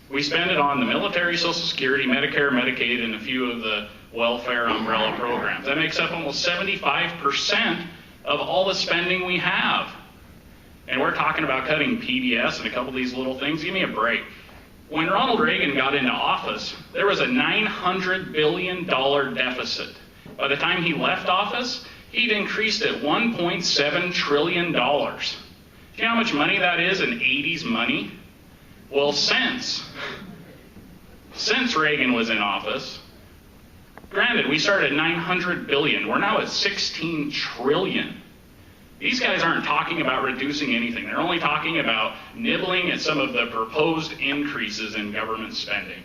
We spend it on the military, Social Security, Medicare, Medicaid, and a few of the welfare umbrella programs. That makes up almost 75% of all the spending we have. And we're talking about cutting PBS and a couple of these little things. Give me a break. When Ronald Reagan got into office, there was a $900 billion deficit. By the time he left office, he'd increased it $1.7 trillion. Do you know how much money that is in 80s money? Well, since Reagan was in office, granted, we started at $900 billion. We're now at $16 trillion. These guys aren't talking about reducing anything. They're only talking about nibbling at some of the proposed increases in government spending.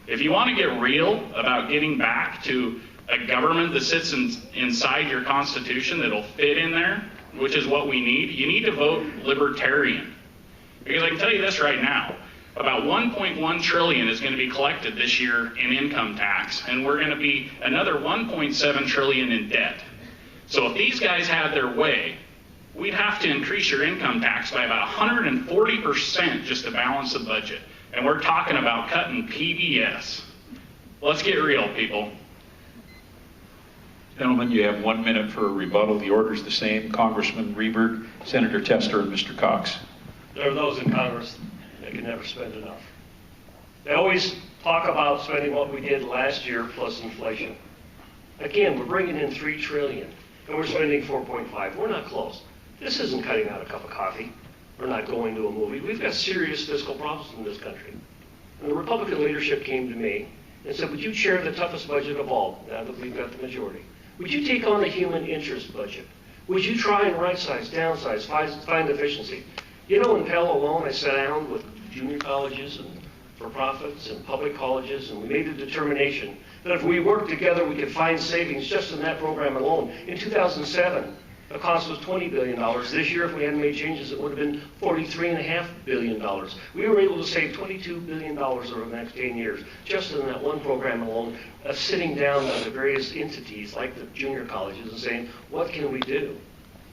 If you want to get real about getting back to a government that sits inside your Constitution that'll fit in there, which is what we need, you need to vote Libertarian. Because I can tell you this right now, about $1.1 trillion is going to be collected this year in income tax, and we're going to be another $1.7 trillion in debt. So if these guys had their way, we'd have to increase your income tax by about 140% just to balance the budget. And we're talking about cutting PBS. Let's get real, people. Gentlemen, you have 1 minute for a rebuttal. The order's the same. Congressman Rehberg, Senator Tester, and Mr. Cox. There are those in Congress that can never spend enough. They always talk about spending what we did last year plus inflation. Again, we're bringing in $3 trillion, and we're spending 4.5. We're not close. This isn't cutting out a cup of coffee. We're not going to a movie. We've got serious fiscal problems in this country. And the Republican leadership came to me and said, would you chair the toughest budget of all, now that we've got the majority? Would you take on the human interest budget? Would you try and right-size, downsize, find efficiency? You know, in Pell alone, I sat down with junior colleges and for-profits and public colleges, and we made a determination that if we worked together, we could find savings just in that program alone. In 2007, the cost was $20 billion. This year, if we hadn't made changes, it would have been $43.5 billion. We were able to save $22 billion over the next 10 years, just in that one program alone, sitting down with the various entities like the junior colleges and saying, what can we do?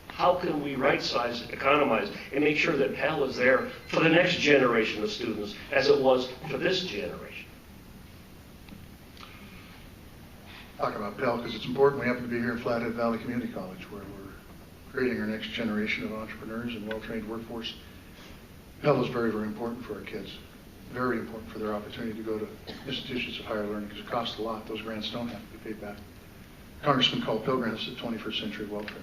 How can we right-size, economize, and make sure that Pell is there for the next generation of students as it was for this generation? Talk about Pell because it's important. We happen to be here at Flathead Valley Community College where we're creating our next generation of entrepreneurs and well-trained workforce. Pell is very, very important for our kids. Very important for their opportunity to go to institutions of higher learning because it costs a lot. Those grants don't have to be paid back. Congressman called Pell Grants the 21st century welfare.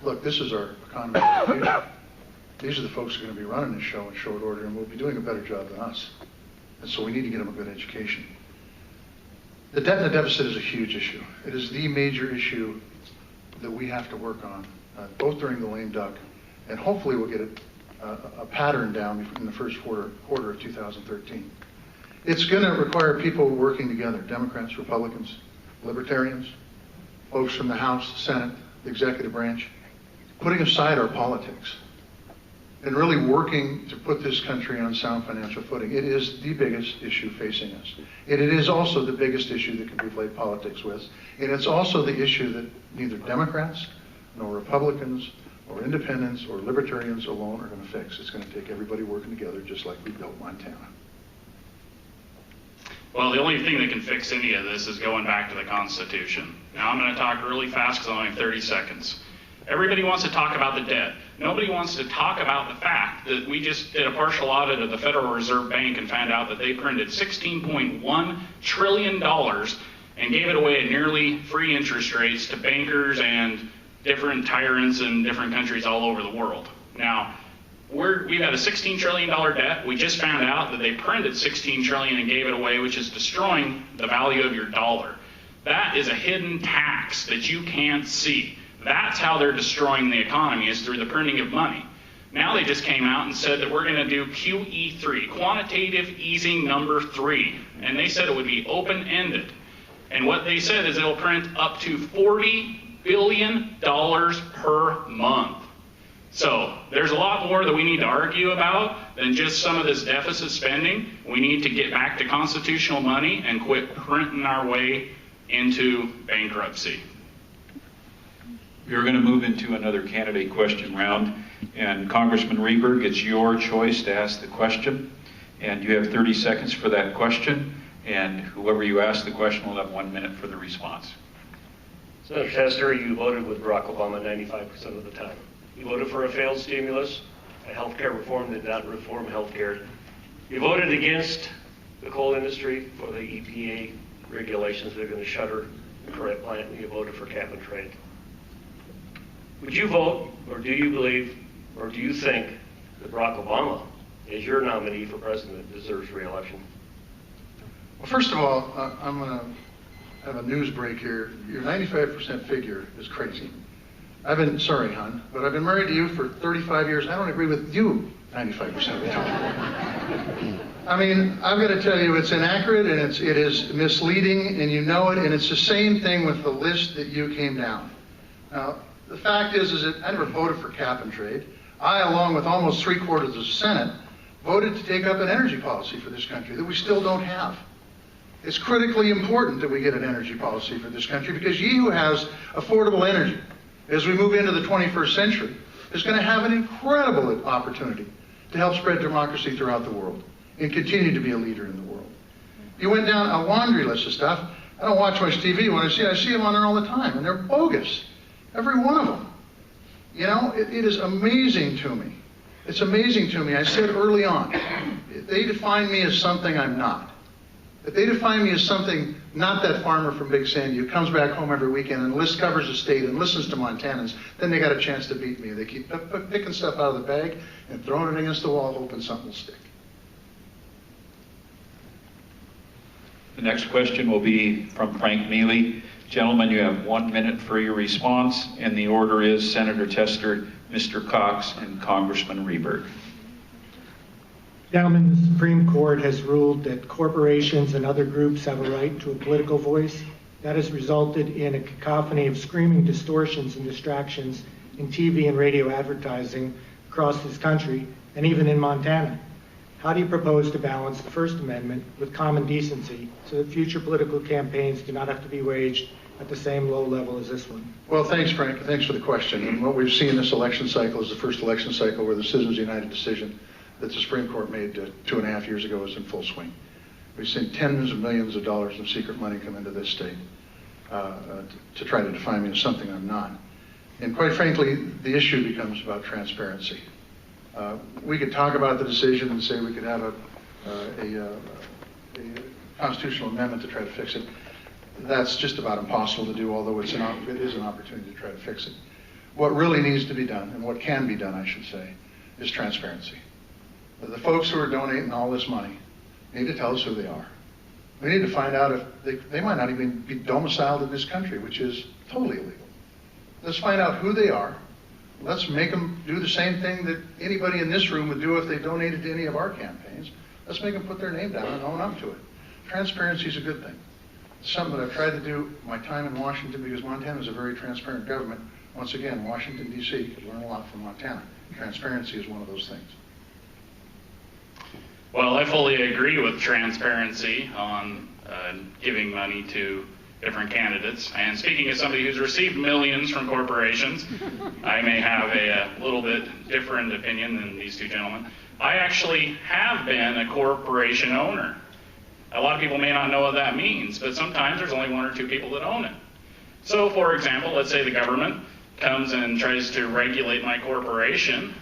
Look, this is our economy of the future. These are the folks who are going to be running this show in short order and will be doing a better job than us. And so we need to get them a good education. The debt and the deficit is a huge issue. It is the major issue that we have to work on, both during the lame duck, and hopefully we'll get a pattern down in the first quarter of 2013. It's going to require people working together, Democrats, Republicans, Libertarians, folks from the House, the Senate, the executive branch, putting aside our politics and really working to put this country on sound financial footing. It is the biggest issue facing us. And it is also the biggest issue that can be played politics with. And it's also the issue that neither Democrats, nor Republicans, or independents, or libertarians alone are going to fix. It's going to take everybody working together just like we built Montana. Well, the only thing that can fix any of this is going back to the Constitution. Now, I'm going to talk really fast because I only have 30 seconds. Everybody wants to talk about the debt. Nobody wants to talk about the fact that we just did a partial audit of the Federal Reserve Bank and found out that they printed $16.1 trillion and gave it away at nearly free interest rates to bankers and different tyrants in different countries all over the world. Now, we've got a $16 trillion debt. We just found out that they printed $16 trillion and gave it away, which is destroying the value of your dollar. That is a hidden tax that you can't see. That's how they're destroying the economy, is through the printing of money. Now they just came out and said that we're going to do QE3, quantitative easing number 3. And they said it would be open-ended. And what they said is it'll print up to $40 billion per month. So there's a lot more that we need to argue about than just some of this deficit spending. We need to get back to constitutional money and quit printing our way into bankruptcy. We're going to move into another candidate question round. And Congressman Rehberg, it's your choice to ask the question. And you have 30 seconds for that question. And whoever you ask the question will have 1 minute for the response. Senator Tester, you voted with Barack Obama 95% of the time. You voted for a failed stimulus, a health care reform that did not reform health care. You voted against the coal industry for the EPA regulations that are going to shutter the current plant, and you voted for cap and trade. Would you vote, or do you believe, or do you think that Barack Obama, as your nominee for president, deserves re-election? Well, first of all, I'm going to have a news break here. Your 95% figure is crazy. Sorry, hon, but I've been married to you for 35 years. I don't agree with you 95% of the time. I mean, I've got to tell you, it's inaccurate and it is misleading, and you know it, and it's the same thing with the list that you came down. Now, the fact is that I never voted for cap and trade. I, along with almost 3/4 of the Senate, voted to take up an energy policy for this country that we still don't have. It's critically important that we get an energy policy for this country because he who has affordable energy as we move into the 21st century is going to have an incredible opportunity to help spread democracy throughout the world and continue to be a leader in the world. You went down a laundry list of stuff. I don't watch much TV. When I see them on there all the time, and they're bogus. Every one of them. You know, it is amazing to me. It's amazing to me. I said early on, they define me as something I'm not. If they define me as something, not that farmer from Big Sandy who comes back home every weekend and covers the state and listens to Montanans, then they got a chance to beat me. They keep picking stuff out of the bag and throwing it against the wall, hoping something will stick. The next question will be from Frank Mealy. Gentlemen, you have 1 minute for your response, and the order is Senator Tester, Mr. Cox, and Congressman Rehberg. Gentlemen, the Supreme Court has ruled that corporations and other groups have a right to a political voice. That has resulted in a cacophony of screaming distortions and distractions in TV and radio advertising across this country and even in Montana. How do you propose to balance the First Amendment with common decency so that future political campaigns do not have to be waged at the same low level as this one? Well, thanks, Frank. Thanks for the question. And what we've seen this election cycle is the first election cycle where the Citizens United decision that the Supreme Court made 2.5 years ago is in full swing. We've seen tens of millions of dollars of secret money come into this state to try to define me as something I'm not. And quite frankly, the issue becomes about transparency. We could talk about the decision and say we could have a constitutional amendment to try to fix it. That's just about impossible to do, although it is an opportunity to try to fix it. What really needs to be done, and what can be done, I should say, is transparency. The folks who are donating all this money need to tell us who they are. We need to find out if they might not even be domiciled in this country, which is totally illegal. Let's find out who they are. Let's make them do the same thing that anybody in this room would do if they donated to any of our campaigns. Let's make them put their name down and own up to it. Transparency is a good thing. It's something that I've tried to do my time in Washington because Montana is a very transparent government. Once again, Washington, D.C. could learn a lot from Montana. Transparency is one of those things. Well, I fully agree with transparency on giving money to different candidates. And speaking as somebody who's received millions from corporations, I may have a little bit different opinion than these two gentlemen. I actually have been a corporation owner. A lot of people may not know what that means, but sometimes there's only one or two people that own it. So, for example, let's say the government comes and tries to regulate my corporation.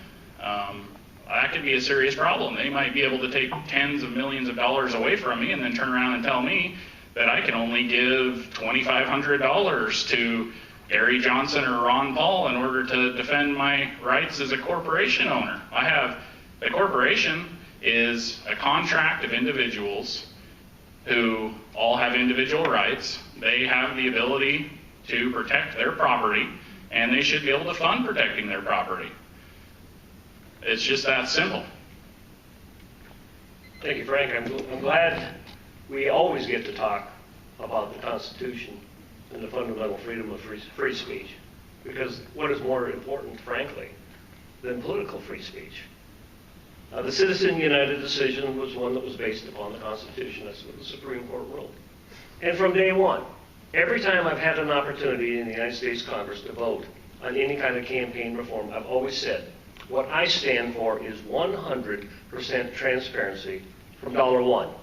That could be a serious problem. They might be able to take tens of millions of dollars away from me and then turn around and tell me that I can only give $2,500 to Gary Johnson or Ron Paul in order to defend my rights as a corporation owner. A corporation is a contract of individuals who all have individual rights. They have the ability to protect their property, and they should be able to fund protecting their property. It's just that simple. Thank you, Frank. I'm glad we always get to talk about the Constitution and the fundamental freedom of free speech, because what is more important, frankly, than political free speech? The Citizens United decision was one that was based upon the Constitution. That's what the Supreme Court ruled. And from day one, every time I've had an opportunity in the United States Congress to vote on any kind of campaign reform, I've always said, what I stand for is 100% transparency from $1,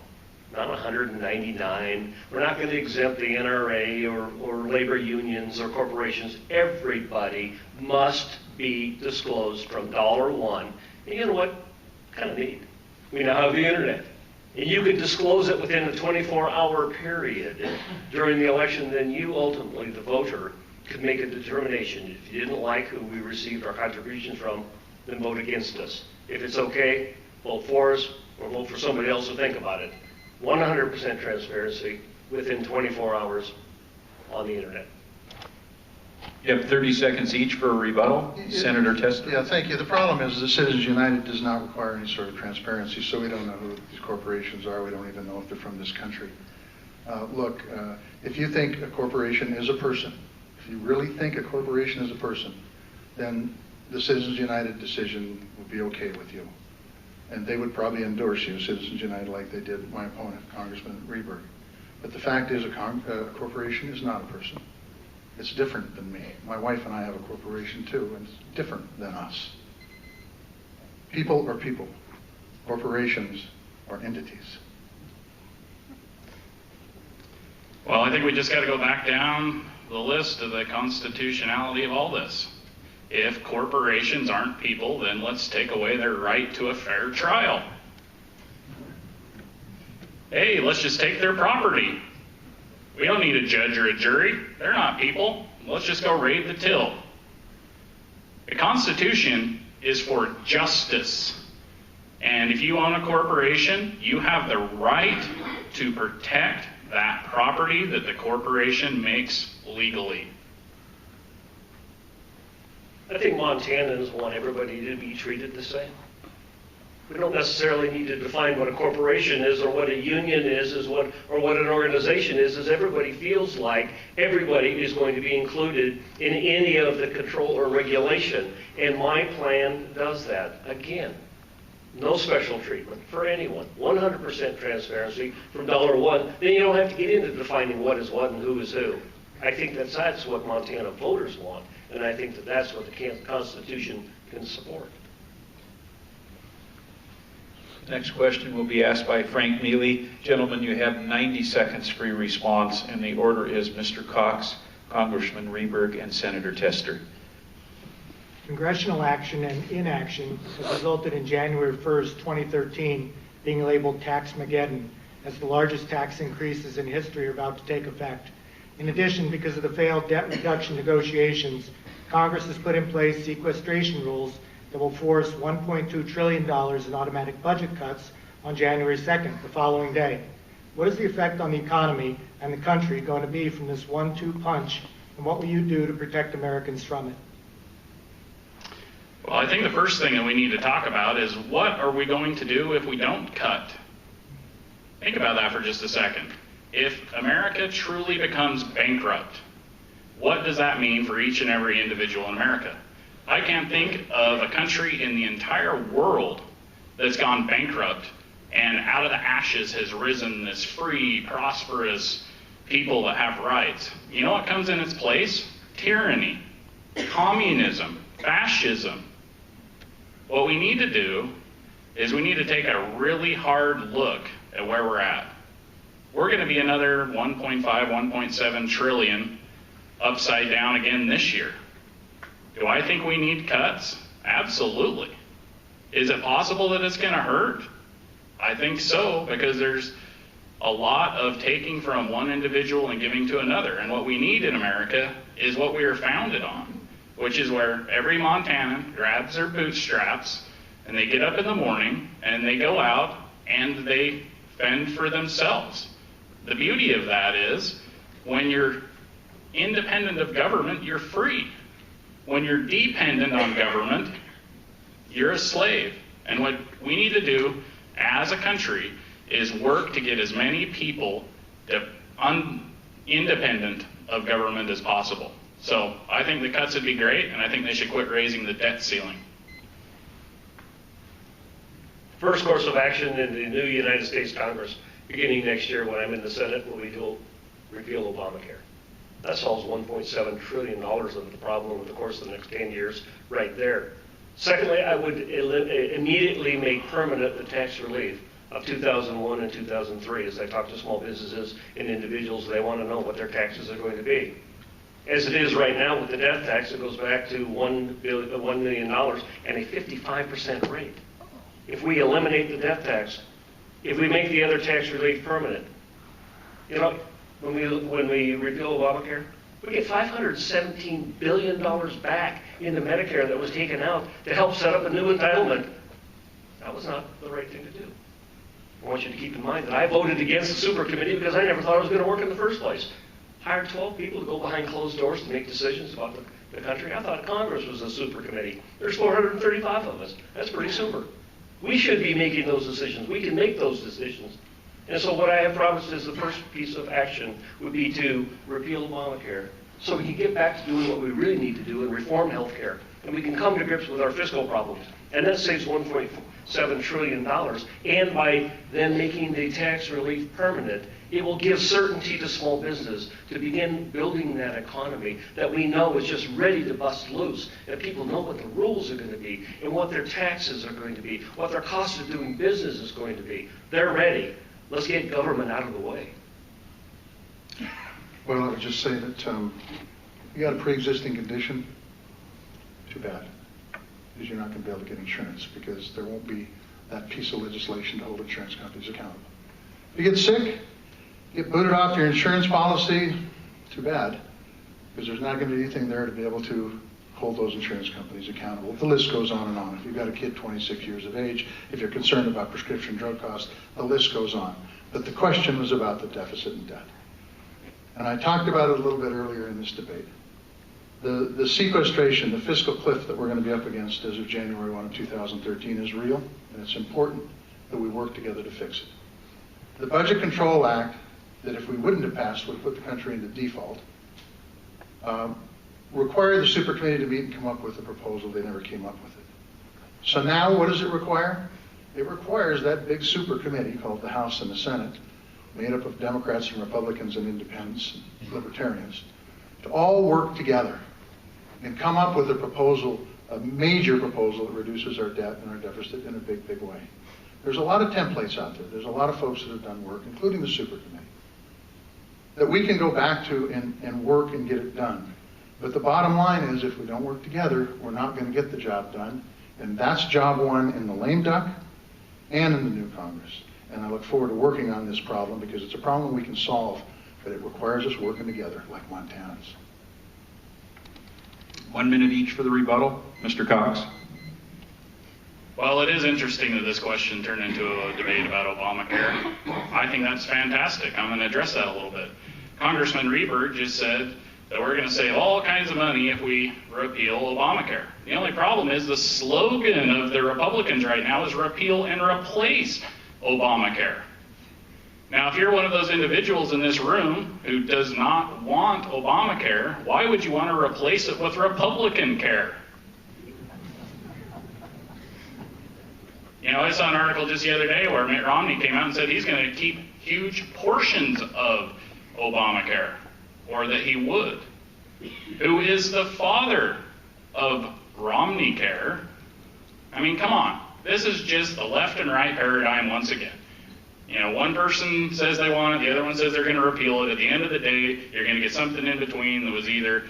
not 199. We're not going to exempt the NRA or labor unions or corporations. Everybody must be disclosed from $1. And you know what? Kind of neat. We now have the internet. And you can disclose it within a 24-hour period during the election. Then you ultimately, the voter, could make a determination. If you didn't like who we received our contributions from, then vote against us. If it's okay, vote for us or vote for somebody else to think about it. 100% transparency within 24 hours on the internet. You have 30 seconds each for a rebuttal. Senator Tester. Yeah, thank you. The problem is the Citizens United does not require any sort of transparency, so we don't know who these corporations are. We don't even know if they're from this country. Look, if you think a corporation is a person, if you really think a corporation is a person, then the Citizens United decision would be okay with you. And they would probably endorse you, Citizens United, like they did my opponent, Congressman Rehberg. But the fact is a corporation is not a person. It's different than me. My wife and I have a corporation too, and it's different than us. People are people. Corporations are entities. Well, I think we just got to go back down the list of the constitutionality of all this. If corporations aren't people, then let's take away their right to a fair trial. Hey, let's just take their property. We don't need a judge or a jury. They're not people. Let's just go raid the till. The Constitution is for justice. And if you own a corporation, you have the right to protect that property that the corporation makes legally. I think Montanans want everybody to be treated the same. We don't necessarily need to define what a corporation is or what a union is or what an organization is, as everybody feels like everybody is going to be included in any of the control or regulation. And my plan does that. Again, no special treatment for anyone. 100% transparency from $1. Then you don't have to get into defining what is what and who is who. I think that's what Montana voters want, and I think that's what the Constitution can support. Next question will be asked by Frank Mealy. Gentlemen, you have 90 seconds for your response, and the order is Mr. Cox, Congressman Rehberg, and Senator Tester. Congressional action and inaction has resulted in January 1st, 2013 being labeled Tax-mageddon, as the largest tax increases in history are about to take effect. In addition, because of the failed debt reduction negotiations, Congress has put in place sequestration rules that will force $1.2 trillion in automatic budget cuts on January 2nd, the following day. What is the effect on the economy and the country going to be from this 1-2 punch, and what will you do to protect Americans from it? Well, I think the first thing that we need to talk about is what are we going to do if we don't cut? Think about that for just a second. If America truly becomes bankrupt, what does that mean for each and every individual in America? I can't think of a country in the entire world that's gone bankrupt and out of the ashes has risen this free, prosperous people that have rights. You know what comes in its place? Tyranny, communism, fascism. What we need to do is we need to take a really hard look at where we're at. We're going to be another 1.5, 1.7 trillion upside down again this year. Do I think we need cuts? Absolutely. Is it possible that it's going to hurt? I think so, because there's a lot of taking from one individual and giving to another. And what we need in America is what we are founded on, which is where every Montanan grabs their bootstraps and they get up in the morning and they go out and they fend for themselves. The beauty of that is when you're independent of government, you're free. When you're dependent on government, you're a slave. And what we need to do as a country is work to get as many people independent of government as possible. So I think the cuts would be great, and I think they should quit raising the debt ceiling. First course of action in the new United States Congress, beginning next year when I'm in the Senate, will be to repeal Obamacare. That solves $1.7 trillion of the problem over the course of the next 10 years right there. Secondly, I would immediately make permanent the tax relief of 2001 and 2003. As I talk to small businesses and individuals, they want to know what their taxes are going to be. As it is right now with the death tax, it goes back to $1 million and a 55% rate. If we eliminate the death tax, if we make the other tax relief permanent, you know, when we repeal Obamacare, we get $517 billion back into Medicare that was taken out to help set up a new entitlement. That was not the right thing to do. I want you to keep in mind that I voted against the super committee because I never thought it was going to work in the first place. Hired 12 people to go behind closed doors to make decisions about the country. I thought Congress was a super committee. There's 435 of us. That's pretty super. We should be making those decisions. We can make those decisions. And so what I have promised is the first piece of action would be to repeal Obamacare so we can get back to doing what we really need to do and reform health care. And we can come to grips with our fiscal problems. And that saves $1.4 $7 trillion, and by then making the tax relief permanent, it will give certainty to small business to begin building that economy that we know is just ready to bust loose, that people know what the rules are going to be and what their taxes are going to be, what their cost of doing business is going to be. They're ready. Let's get government out of the way. Well, I would just say that you got a pre-existing condition. Too bad, because you're not going to be able to get insurance because there won't be that piece of legislation to hold insurance companies accountable. If you get sick, get booted off your insurance policy, too bad, because there's not going to be anything there to be able to hold those insurance companies accountable. The list goes on and on. If you've got a kid 26 years of age, if you're concerned about prescription drug costs, the list goes on. But the question was about the deficit and debt. And I talked about it a little bit earlier in this debate. The sequestration, the fiscal cliff that we're going to be up against as of January 1 of 2013 is real, and it's important that we work together to fix it. The Budget Control Act, that if we wouldn't have passed would put the country into default, required the super committee to meet and come up with a proposal. They never came up with it. So now what does it require? It requires that big super committee called the House and the Senate, made up of Democrats and Republicans and independents and libertarians, to all work together and come up with a proposal, a major proposal that reduces our debt and our deficit in a big, big way. There's a lot of templates out there. There's a lot of folks that have done work, including the super committee, that we can go back to and work and get it done. But the bottom line is, if we don't work together, we're not going to get the job done. And that's job one in the lame duck and in the new Congress. And I look forward to working on this problem because it's a problem we can solve, but it requires us working together like Montanans. 1 minute each for the rebuttal. Mr. Cox. Well, it is interesting that this question turned into a debate about Obamacare. I think that's fantastic. I'm going to address that a little bit. Congressman Rehberg just said that we're going to save all kinds of money if we repeal Obamacare. The only problem is the slogan of the Republicans right now is repeal and replace Obamacare. Now, if you're one of those individuals in this room who does not want Obamacare, why would you want to replace it with Republican care? You know, I saw an article just the other day where Mitt Romney came out and said he's going to keep huge portions of Obamacare, or that he would. Who is the father of Romney care? I mean, come on. This is just the left and right paradigm once again. You know, one person says they want it, the other one says they're going to repeal it. At the end of the day, you're going to get something in between that was either,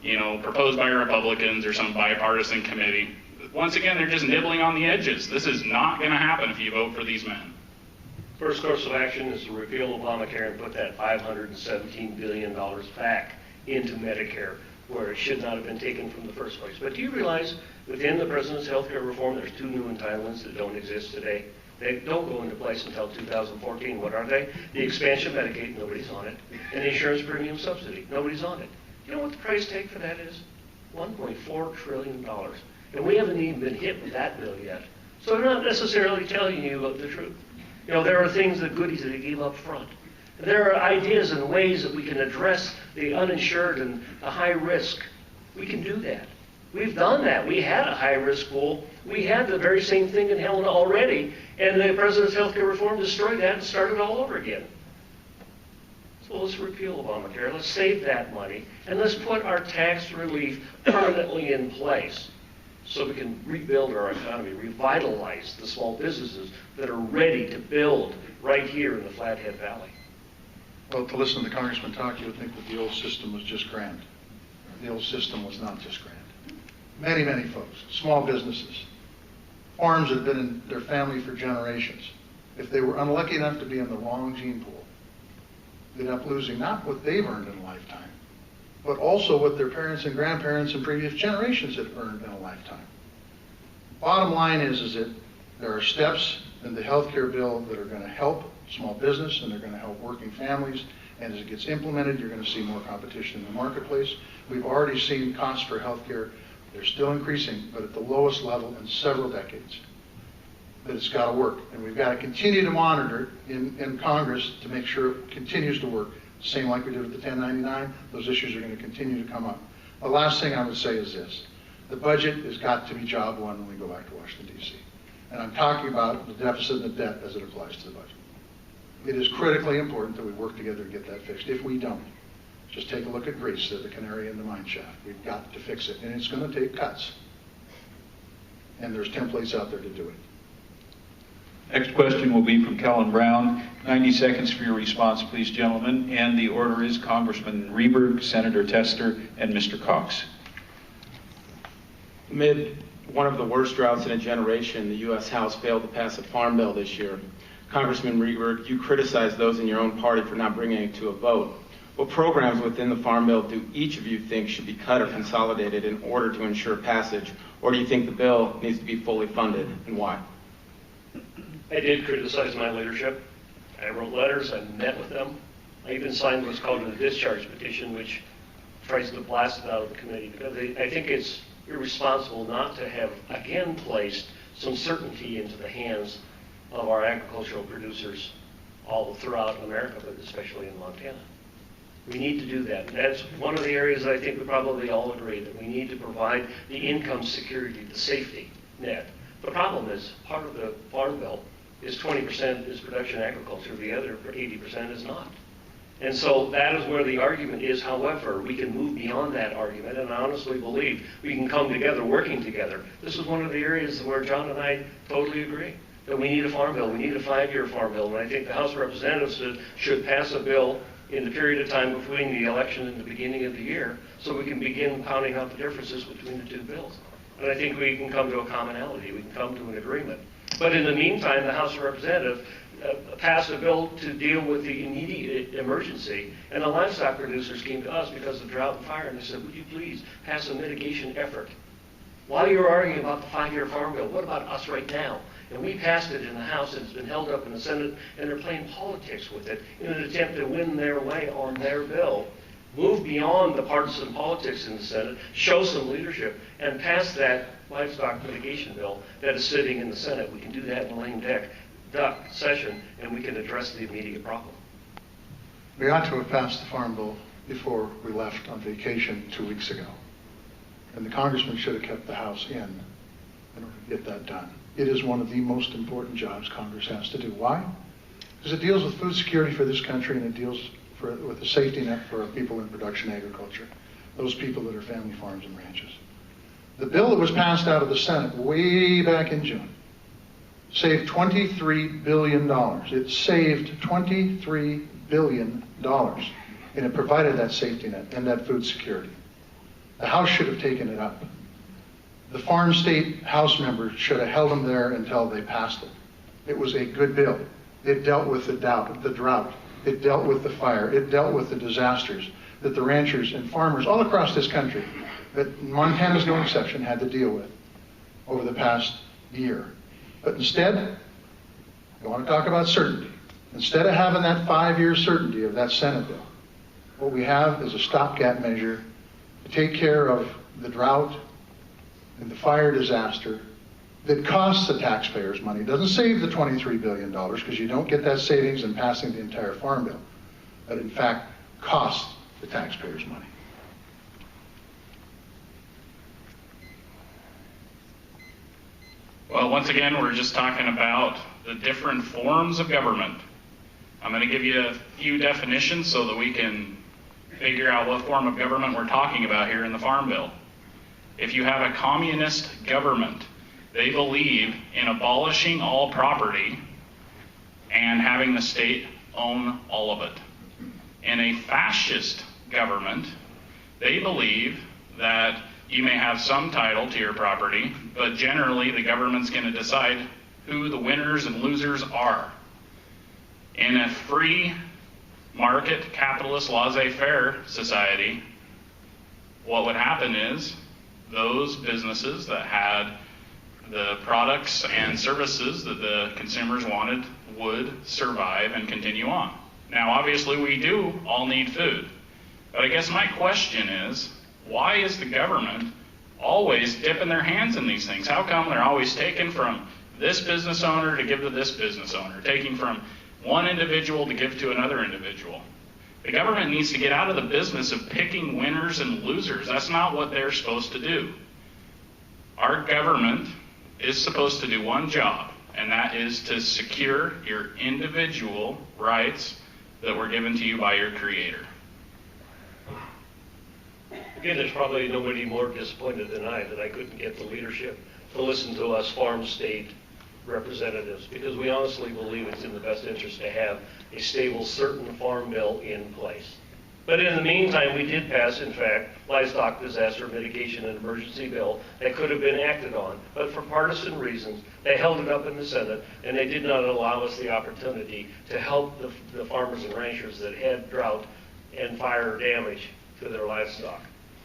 you know, proposed by Republicans or some bipartisan committee. Once again, they're just nibbling on the edges. This is not going to happen if you vote for these men. First course of action is to repeal Obamacare and put that $517 billion back into Medicare, where it should not have been taken from the first place. But do you realize within the President's health care reform, there's 2 new entitlements that don't exist today? They don't go into place until 2014. What are they? The expansion of Medicaid, nobody's on it, and the insurance premium subsidy, nobody's on it. You know what the price tag for that is? $1.4 trillion. And we haven't even been hit with that bill yet. So they're not necessarily telling you the truth. You know, there are things, the goodies that they gave up front. There are ideas and ways that we can address the uninsured and the high risk. We can do that. We've done that. We had a high-risk pool. We had the very same thing in Helena already, and the President's health care reform destroyed that and started all over again. So let's repeal Obamacare. Let's save that money, and let's put our tax relief permanently in place so we can rebuild our economy, revitalize the small businesses that are ready to build right here in the Flathead Valley. Well, to listen to the Congressman talk, you would think that the old system was just grand. The old system was not just grand. Many, many folks, small businesses, farms that have been in their family for generations, if they were unlucky enough to be in the wrong gene pool, they'd end up losing not what they've earned in a lifetime, but also what their parents and grandparents and previous generations had earned in a lifetime. Bottom line is that there are steps in the health care bill that are going to help small business and they're going to help working families. And as it gets implemented, you're going to see more competition in the marketplace. We've already seen costs for health care. They're still increasing, but at the lowest level in several decades. But it's got to work. And we've got to continue to monitor in Congress to make sure it continues to work. Same like we did with the 1099, those issues are going to continue to come up. The last thing I would say is this. The budget has got to be job one when we go back to Washington, D.C. And I'm talking about the deficit and the debt as it applies to the budget. It is critically important that we work together to get that fixed. If we don't, just take a look at Greece, the canary in the mine shaft. We've got to fix it, and it's going to take cuts. And there's templates out there to do it. Next question will be from Kellen Brown. 90 seconds for your response, please, gentlemen. And the order is Congressman Rehberg, Senator Tester, and Mr. Cox. Amid one of the worst droughts in a generation, the U.S. House failed to pass a farm bill this year. Congressman Rehberg, you criticized those in your own party for not bringing it to a vote. What programs within the farm bill do each of you think should be cut or consolidated in order to ensure passage? Or do you think the bill needs to be fully funded, and why? I did criticize my leadership. I wrote letters, I met with them. I even signed what's called a discharge petition, which tries to blast it out of the committee, because I think it's irresponsible not to have again placed some certainty into the hands of our agricultural producers all throughout America, but especially in Montana. We need to do that. And that's one of the areas I think we probably all agree that we need to provide the income security, the safety net. The problem is part of the farm bill is 20% is production agriculture, the other 80% is not. And so that is where the argument is. However, we can move beyond that argument, and I honestly believe we can come together, working together. This is one of the areas where John and I totally agree, that we need a farm bill. We need a 5-year farm bill, and I think the House of Representatives should pass a bill in the period of time between the election and the beginning of the year, so we can begin pounding out the differences between the two bills. And I think we can come to a commonality. We can come to an agreement. But in the meantime, the House of Representatives passed a bill to deal with the immediate emergency, and the livestock producers came to us because of drought and fire, and they said, would you please pass a mitigation effort? While you're arguing about the 5-year farm bill, what about us right now? And we passed it in the House, and it's been held up in the Senate, and they're playing politics with it in an attempt to win their way on their bill. Move beyond the partisan politics in the Senate, show some leadership, and pass that livestock mitigation bill that is sitting in the Senate. We can do that in a lame duck session, and we can address the immediate problem. We ought to have passed the farm bill before we left on vacation 2 weeks ago. And the congressman should have kept the House in order to get that done. It is one of the most important jobs Congress has to do. Why? Because it deals with food security for this country, and it deals with the safety net for our people in production agriculture, those people that are family farms and ranches. The bill that was passed out of the Senate way back in June saved $23 billion. It saved $23 billion, and it provided that safety net and that food security. The House should have taken it up. The farm state House members should have held them there until they passed it. It was a good bill. It dealt with the drought. It dealt with the fire. It dealt with the disasters that the ranchers and farmers all across this country, that Montana's no exception, had to deal with over the past year. But instead, I want to talk about certainty. Instead of having that 5-year certainty of that Senate bill, what we have is a stopgap measure to take care of the drought and the fire disaster that costs the taxpayers money. It doesn't save the $23 billion, because you don't get that savings in passing the entire farm bill, but in fact costs the taxpayers money. Well, once again, we're just talking about the different forms of government. I'm going to give you a few definitions so that we can figure out what form of government we're talking about here in the Farm Bill. If you have a communist government, they believe in abolishing all property and having the state own all of it. In a fascist government, they believe that you may have some title to your property, but generally the government's going to decide who the winners and losers are. In a free market, capitalist, laissez-faire society, what would happen is those businesses that had the products and services that the consumers wanted would survive and continue on. Now, obviously, we do all need food. But I guess my question is, why is the government always dipping their hands in these things? How come they're always taking from this business owner to give to this business owner, taking from one individual to give to another individual? The government needs to get out of the business of picking winners and losers. That's not what they're supposed to do. Our government is supposed to do one job, and that is to secure your individual rights that were given to you by your Creator. Again, there's probably nobody more disappointed than I that I couldn't get the leadership to listen to us farm state representatives, because we honestly believe it's in the best interest to have a stable, certain farm bill in place. But in the meantime, we did pass, in fact, livestock disaster mitigation and emergency bill that could have been acted on. But for partisan reasons, they held it up in the Senate, and they did not allow us the opportunity to help the farmers and ranchers that had drought and fire damage to their livestock.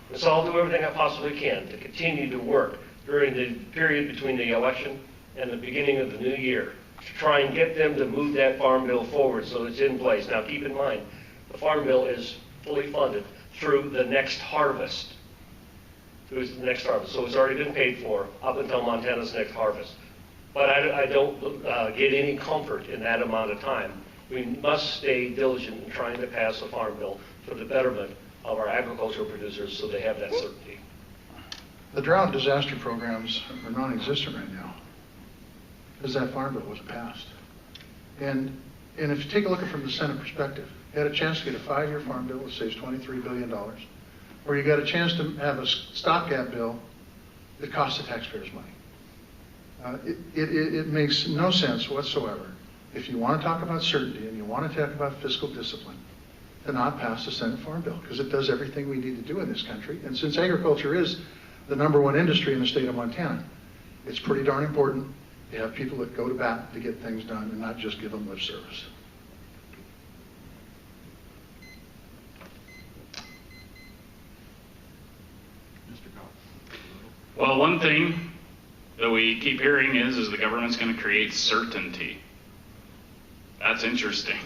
And so I'll do everything I possibly can to continue to work during the period between the election and the beginning of the new year to try and get them to move that farm bill forward so it's in place. Now keep in mind, the farm bill is fully funded through the next harvest. So it's already been paid for up until Montana's next harvest. But I don't get any comfort in that amount of time. We must stay diligent in trying to pass a farm bill for the betterment of our agricultural producers so they have that certainty. The drought disaster programs are non-existent right now because that farm bill wasn't passed. And if you take a look at it from the Senate perspective, you had a chance to get a 5-year farm bill that saves $23 billion, or you got a chance to have a stopgap bill that costs the taxpayers money. It makes no sense whatsoever, if you want to talk about certainty and you want to talk about fiscal discipline, to not pass the Senate Farm Bill, because it does everything we need to do in this country. And since agriculture is the #1 industry in the state of Montana, it's pretty darn important to have people that go to bat to get things done and not just give them lip service. Mr. Cox. Well, one thing that we keep hearing is the government's going to create certainty. That's interesting.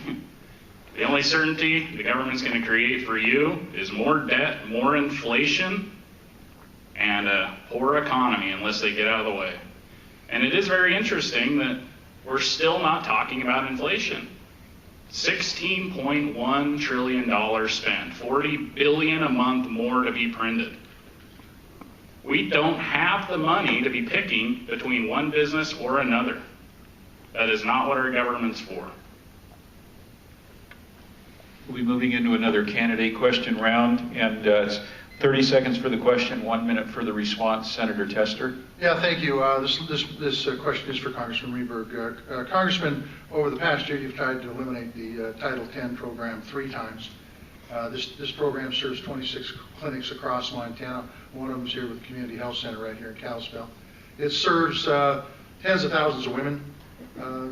The only certainty the government's going to create for you is more debt, more inflation, and a poor economy unless they get out of the way. And it is very interesting that we're still not talking about inflation. $16.1 trillion spent, $40 billion a month more to be printed. We don't have the money to be picking between one business or another. That is not what our government's for. We'll be moving into another candidate question round, and it's 30 seconds for the question, 1 minute for the response. Senator Tester. Yeah, thank you. This question is for Congressman Rehberg. Congressman, over the past year, you've tried to eliminate the Title X program 3 times. This program serves 26 clinics across Montana. One of them is here with the Community Health Center right here in Kalispell. It serves tens of thousands of women.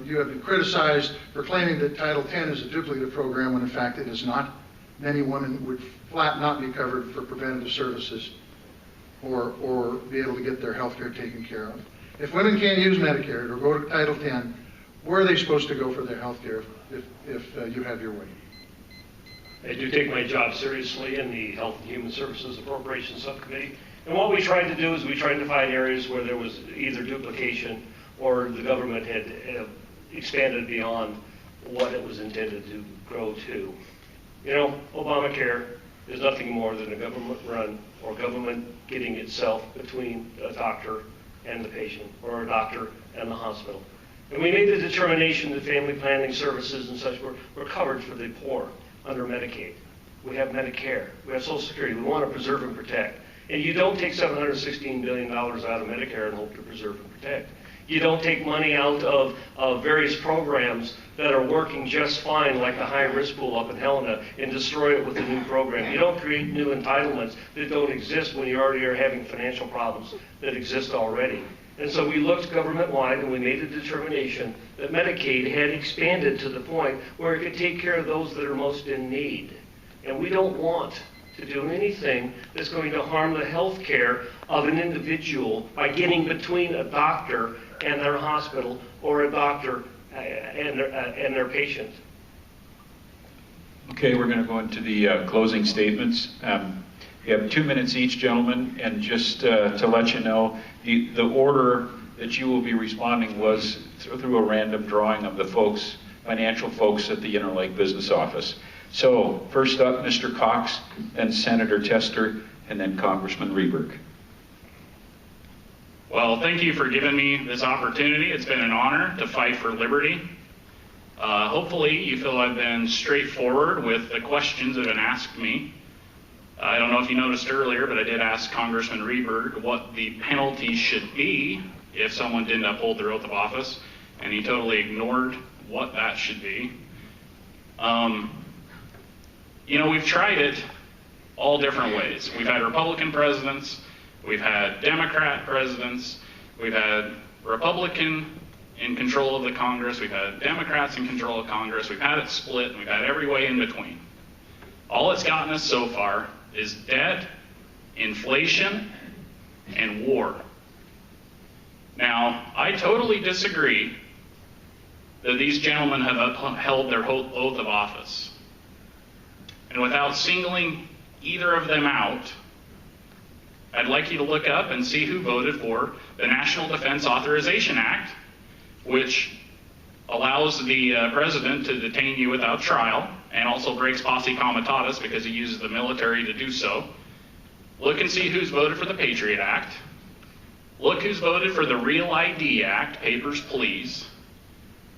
You have been criticized for claiming that Title X is a duplicative program when in fact it is not. Many women would flat not be covered for preventative services or be able to get their health care taken care of. If women can't use Medicare or go to Title X, where are they supposed to go for their health care if you have your way? I do take my job seriously in the Health and Human Services Appropriations Subcommittee. And what we tried to do is we tried to find areas where there was either duplication or the government had expanded beyond what it was intended to grow to. You know, Obamacare is nothing more than a government run or government getting itself between a doctor and the patient or a doctor and the hospital. And we made the determination that family planning services and such were covered for the poor under Medicaid. We have Medicare. We have Social Security. We want to preserve and protect. And you don't take $716 billion out of Medicare and hope to preserve and protect. You don't take money out of various programs that are working just fine, like the high-risk pool up in Helena, and destroy it with a new program. You don't create new entitlements that don't exist when you already are having financial problems that exist already. And so we looked government-wide, and we made a determination that Medicaid had expanded to the point where it could take care of those that are most in need. And we don't want to do anything that's going to harm the health care of an individual by getting between a doctor and their hospital or a doctor and their patient. Okay, we're going to go into the closing statements. We have 2 minutes each, gentlemen, and just to let you know, the order that you will be responding was through a random drawing of the folks, financial folks at the Interlake Business Office. So, first up, Mr. Cox, then Senator Tester, and then Congressman Rehberg. Well, thank you for giving me this opportunity. It's been an honor to fight for liberty. Hopefully you feel I've been straightforward with the questions that have been asked me. I don't know if you noticed earlier, but I did ask Congressman Rehberg what the penalty should be if someone didn't uphold their oath of office, and he totally ignored what that should be. You know, we've tried it all different ways. We've had Republican presidents, we've had Democrat presidents, we've had Republican in control of the Congress, we've had Democrats in control of Congress, we've had it split, and we've had every way in between. All it's gotten us so far is debt, inflation, and war. Now, I totally disagree that these gentlemen have upheld their oath of office. And without singling either of them out, I'd like you to look up and see who voted for the National Defense Authorization Act, which allows the president to detain you without trial and also breaks posse comitatus because he uses the military to do so. Look and see who's voted for the Patriot Act. Look who's voted for the Real ID Act, papers please.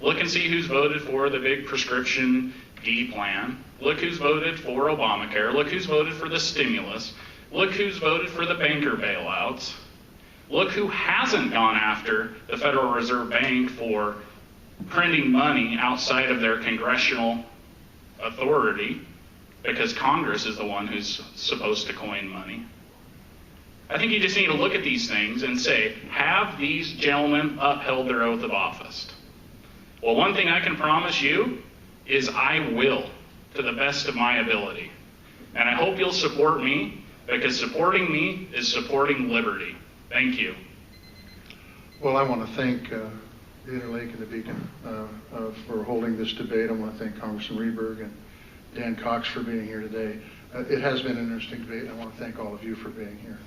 Look and see who's voted for the big prescription D plan. Look who's voted for Obamacare. Look who's voted for the stimulus. Look who's voted for the banker bailouts. Look who hasn't gone after the Federal Reserve Bank for printing money outside of their congressional authority, because Congress is the one who's supposed to coin money. I think you just need to look at these things and say, have these gentlemen upheld their oath of office? Well, one thing I can promise you is I will, to the best of my ability. And I hope you'll support me, because supporting me is supporting liberty. Thank you. Well, I want to thank the Interlake and the Beacon for holding this debate. I want to thank Congressman Rehberg and Dan Cox for being here today. It has been an interesting debate. I want to thank all of you for being here.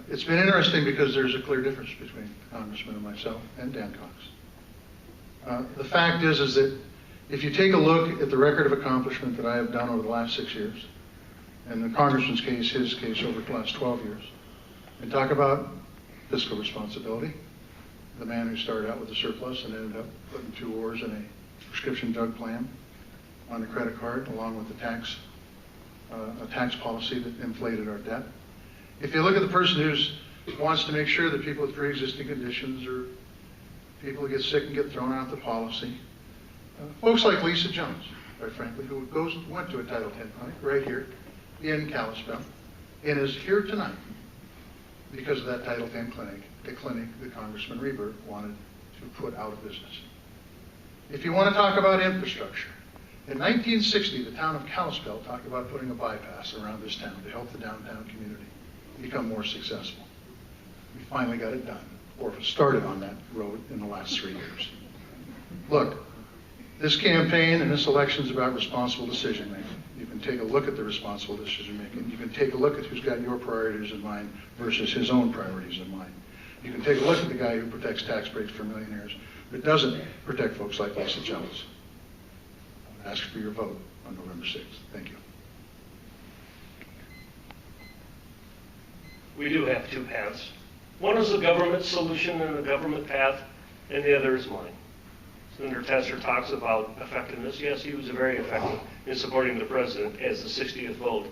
It's been interesting because there's a clear difference between the Congressman and myself and Dan Cox. The fact is that if you take a look at the record of accomplishment that I have done over the last 6 years, and the Congressman's case, his case over the last 12 years, and talk about fiscal responsibility, the man who started out with a surplus and ended up putting 2 wars in a prescription drug plan on the credit card, along with the a tax policy that inflated our debt. If you look at the person who wants to make sure that people with pre-existing conditions or people who get sick and get thrown out the policy, folks like Lisa Jones, quite frankly, who went to a Title X clinic right here in Kalispell and is here tonight because of that Title X clinic, the clinic that Congressman Rehberg wanted to put out of business. If you want to talk about infrastructure, in 1960, the town of Kalispell talked about putting a bypass around this town to help the downtown community become more successful. We finally got it done, or started on that road in the last 3 years. Look, this campaign and this election is about responsible decision making. You can take a look at the responsible decision making. You can take a look at who's got your priorities in mind versus his own priorities in mind. You can take a look at the guy who protects tax breaks for millionaires, but doesn't protect folks like Lisa Jones. I ask for your vote on November 6th. Thank you. We do have 2 paths. One is the government solution and the government path, and the other is mine. Senator Tester talks about effectiveness. Yes, he was very effective in supporting the president as the 60th vote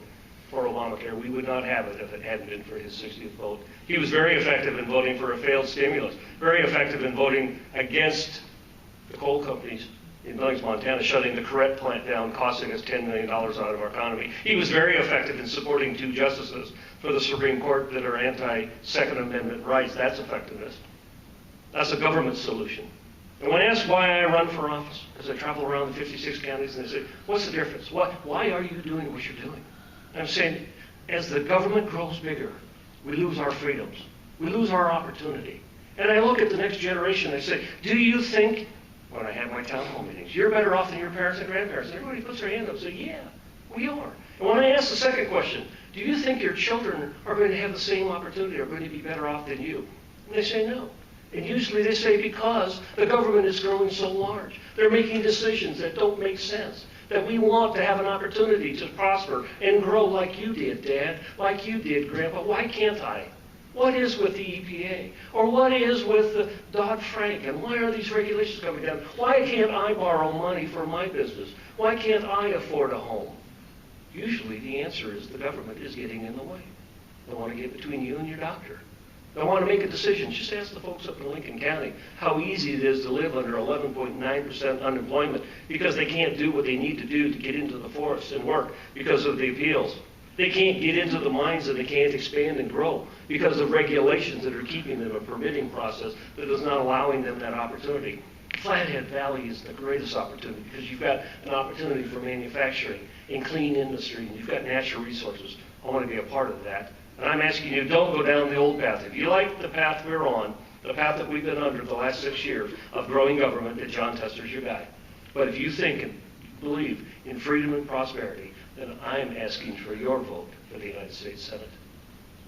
for Obamacare. We would not have it if it hadn't been for his 60th vote. He was very effective in voting for a failed stimulus, very effective in voting against the coal companies in Billings, Montana, shutting the Correct plant down, costing us $10 million out of our economy. He was very effective in supporting 2 justices for the Supreme Court that are anti-Second Amendment rights. That's effectiveness. That's a government solution. And when asked why I run for office, as I travel around the 56 counties, and they say, what's the difference? Why are you doing what you're doing? I'm saying, as the government grows bigger, we lose our freedoms. We lose our opportunity. And I look at the next generation, I say, do you think, when I have my town hall meetings, you're better off than your parents and grandparents? And everybody puts their hand up and says, yeah, we are. And when I ask the second question, do you think your children are going to have the same opportunity, are going to be better off than you? And they say no. And usually they say because the government is growing so large. They're making decisions that don't make sense. That we want to have an opportunity to prosper and grow like you did, Dad, like you did, Grandpa. Why can't I? What is with the EPA? Or what is with the Dodd-Frank? And why are these regulations coming down? Why can't I borrow money for my business? Why can't I afford a home? Usually the answer is the government is getting in the way. They want to get between you and your doctor. They want to make a decision. Just ask the folks up in Lincoln County how easy it is to live under 11.9% unemployment because they can't do what they need to do to get into the forest and work because of the appeals. They can't get into the mines and they can't expand and grow because of regulations that are keeping them a permitting process that is not allowing them that opportunity. Flathead Valley is the greatest opportunity because you've got an opportunity for manufacturing and clean industry, and you've got natural resources. I want to be a part of that. And I'm asking you, don't go down the old path. If you like the path we're on, the path that we've been under the last 6 years of growing government, that John Tester's your guy. But if you think and believe in freedom and prosperity, then I'm asking for your vote for the United States Senate.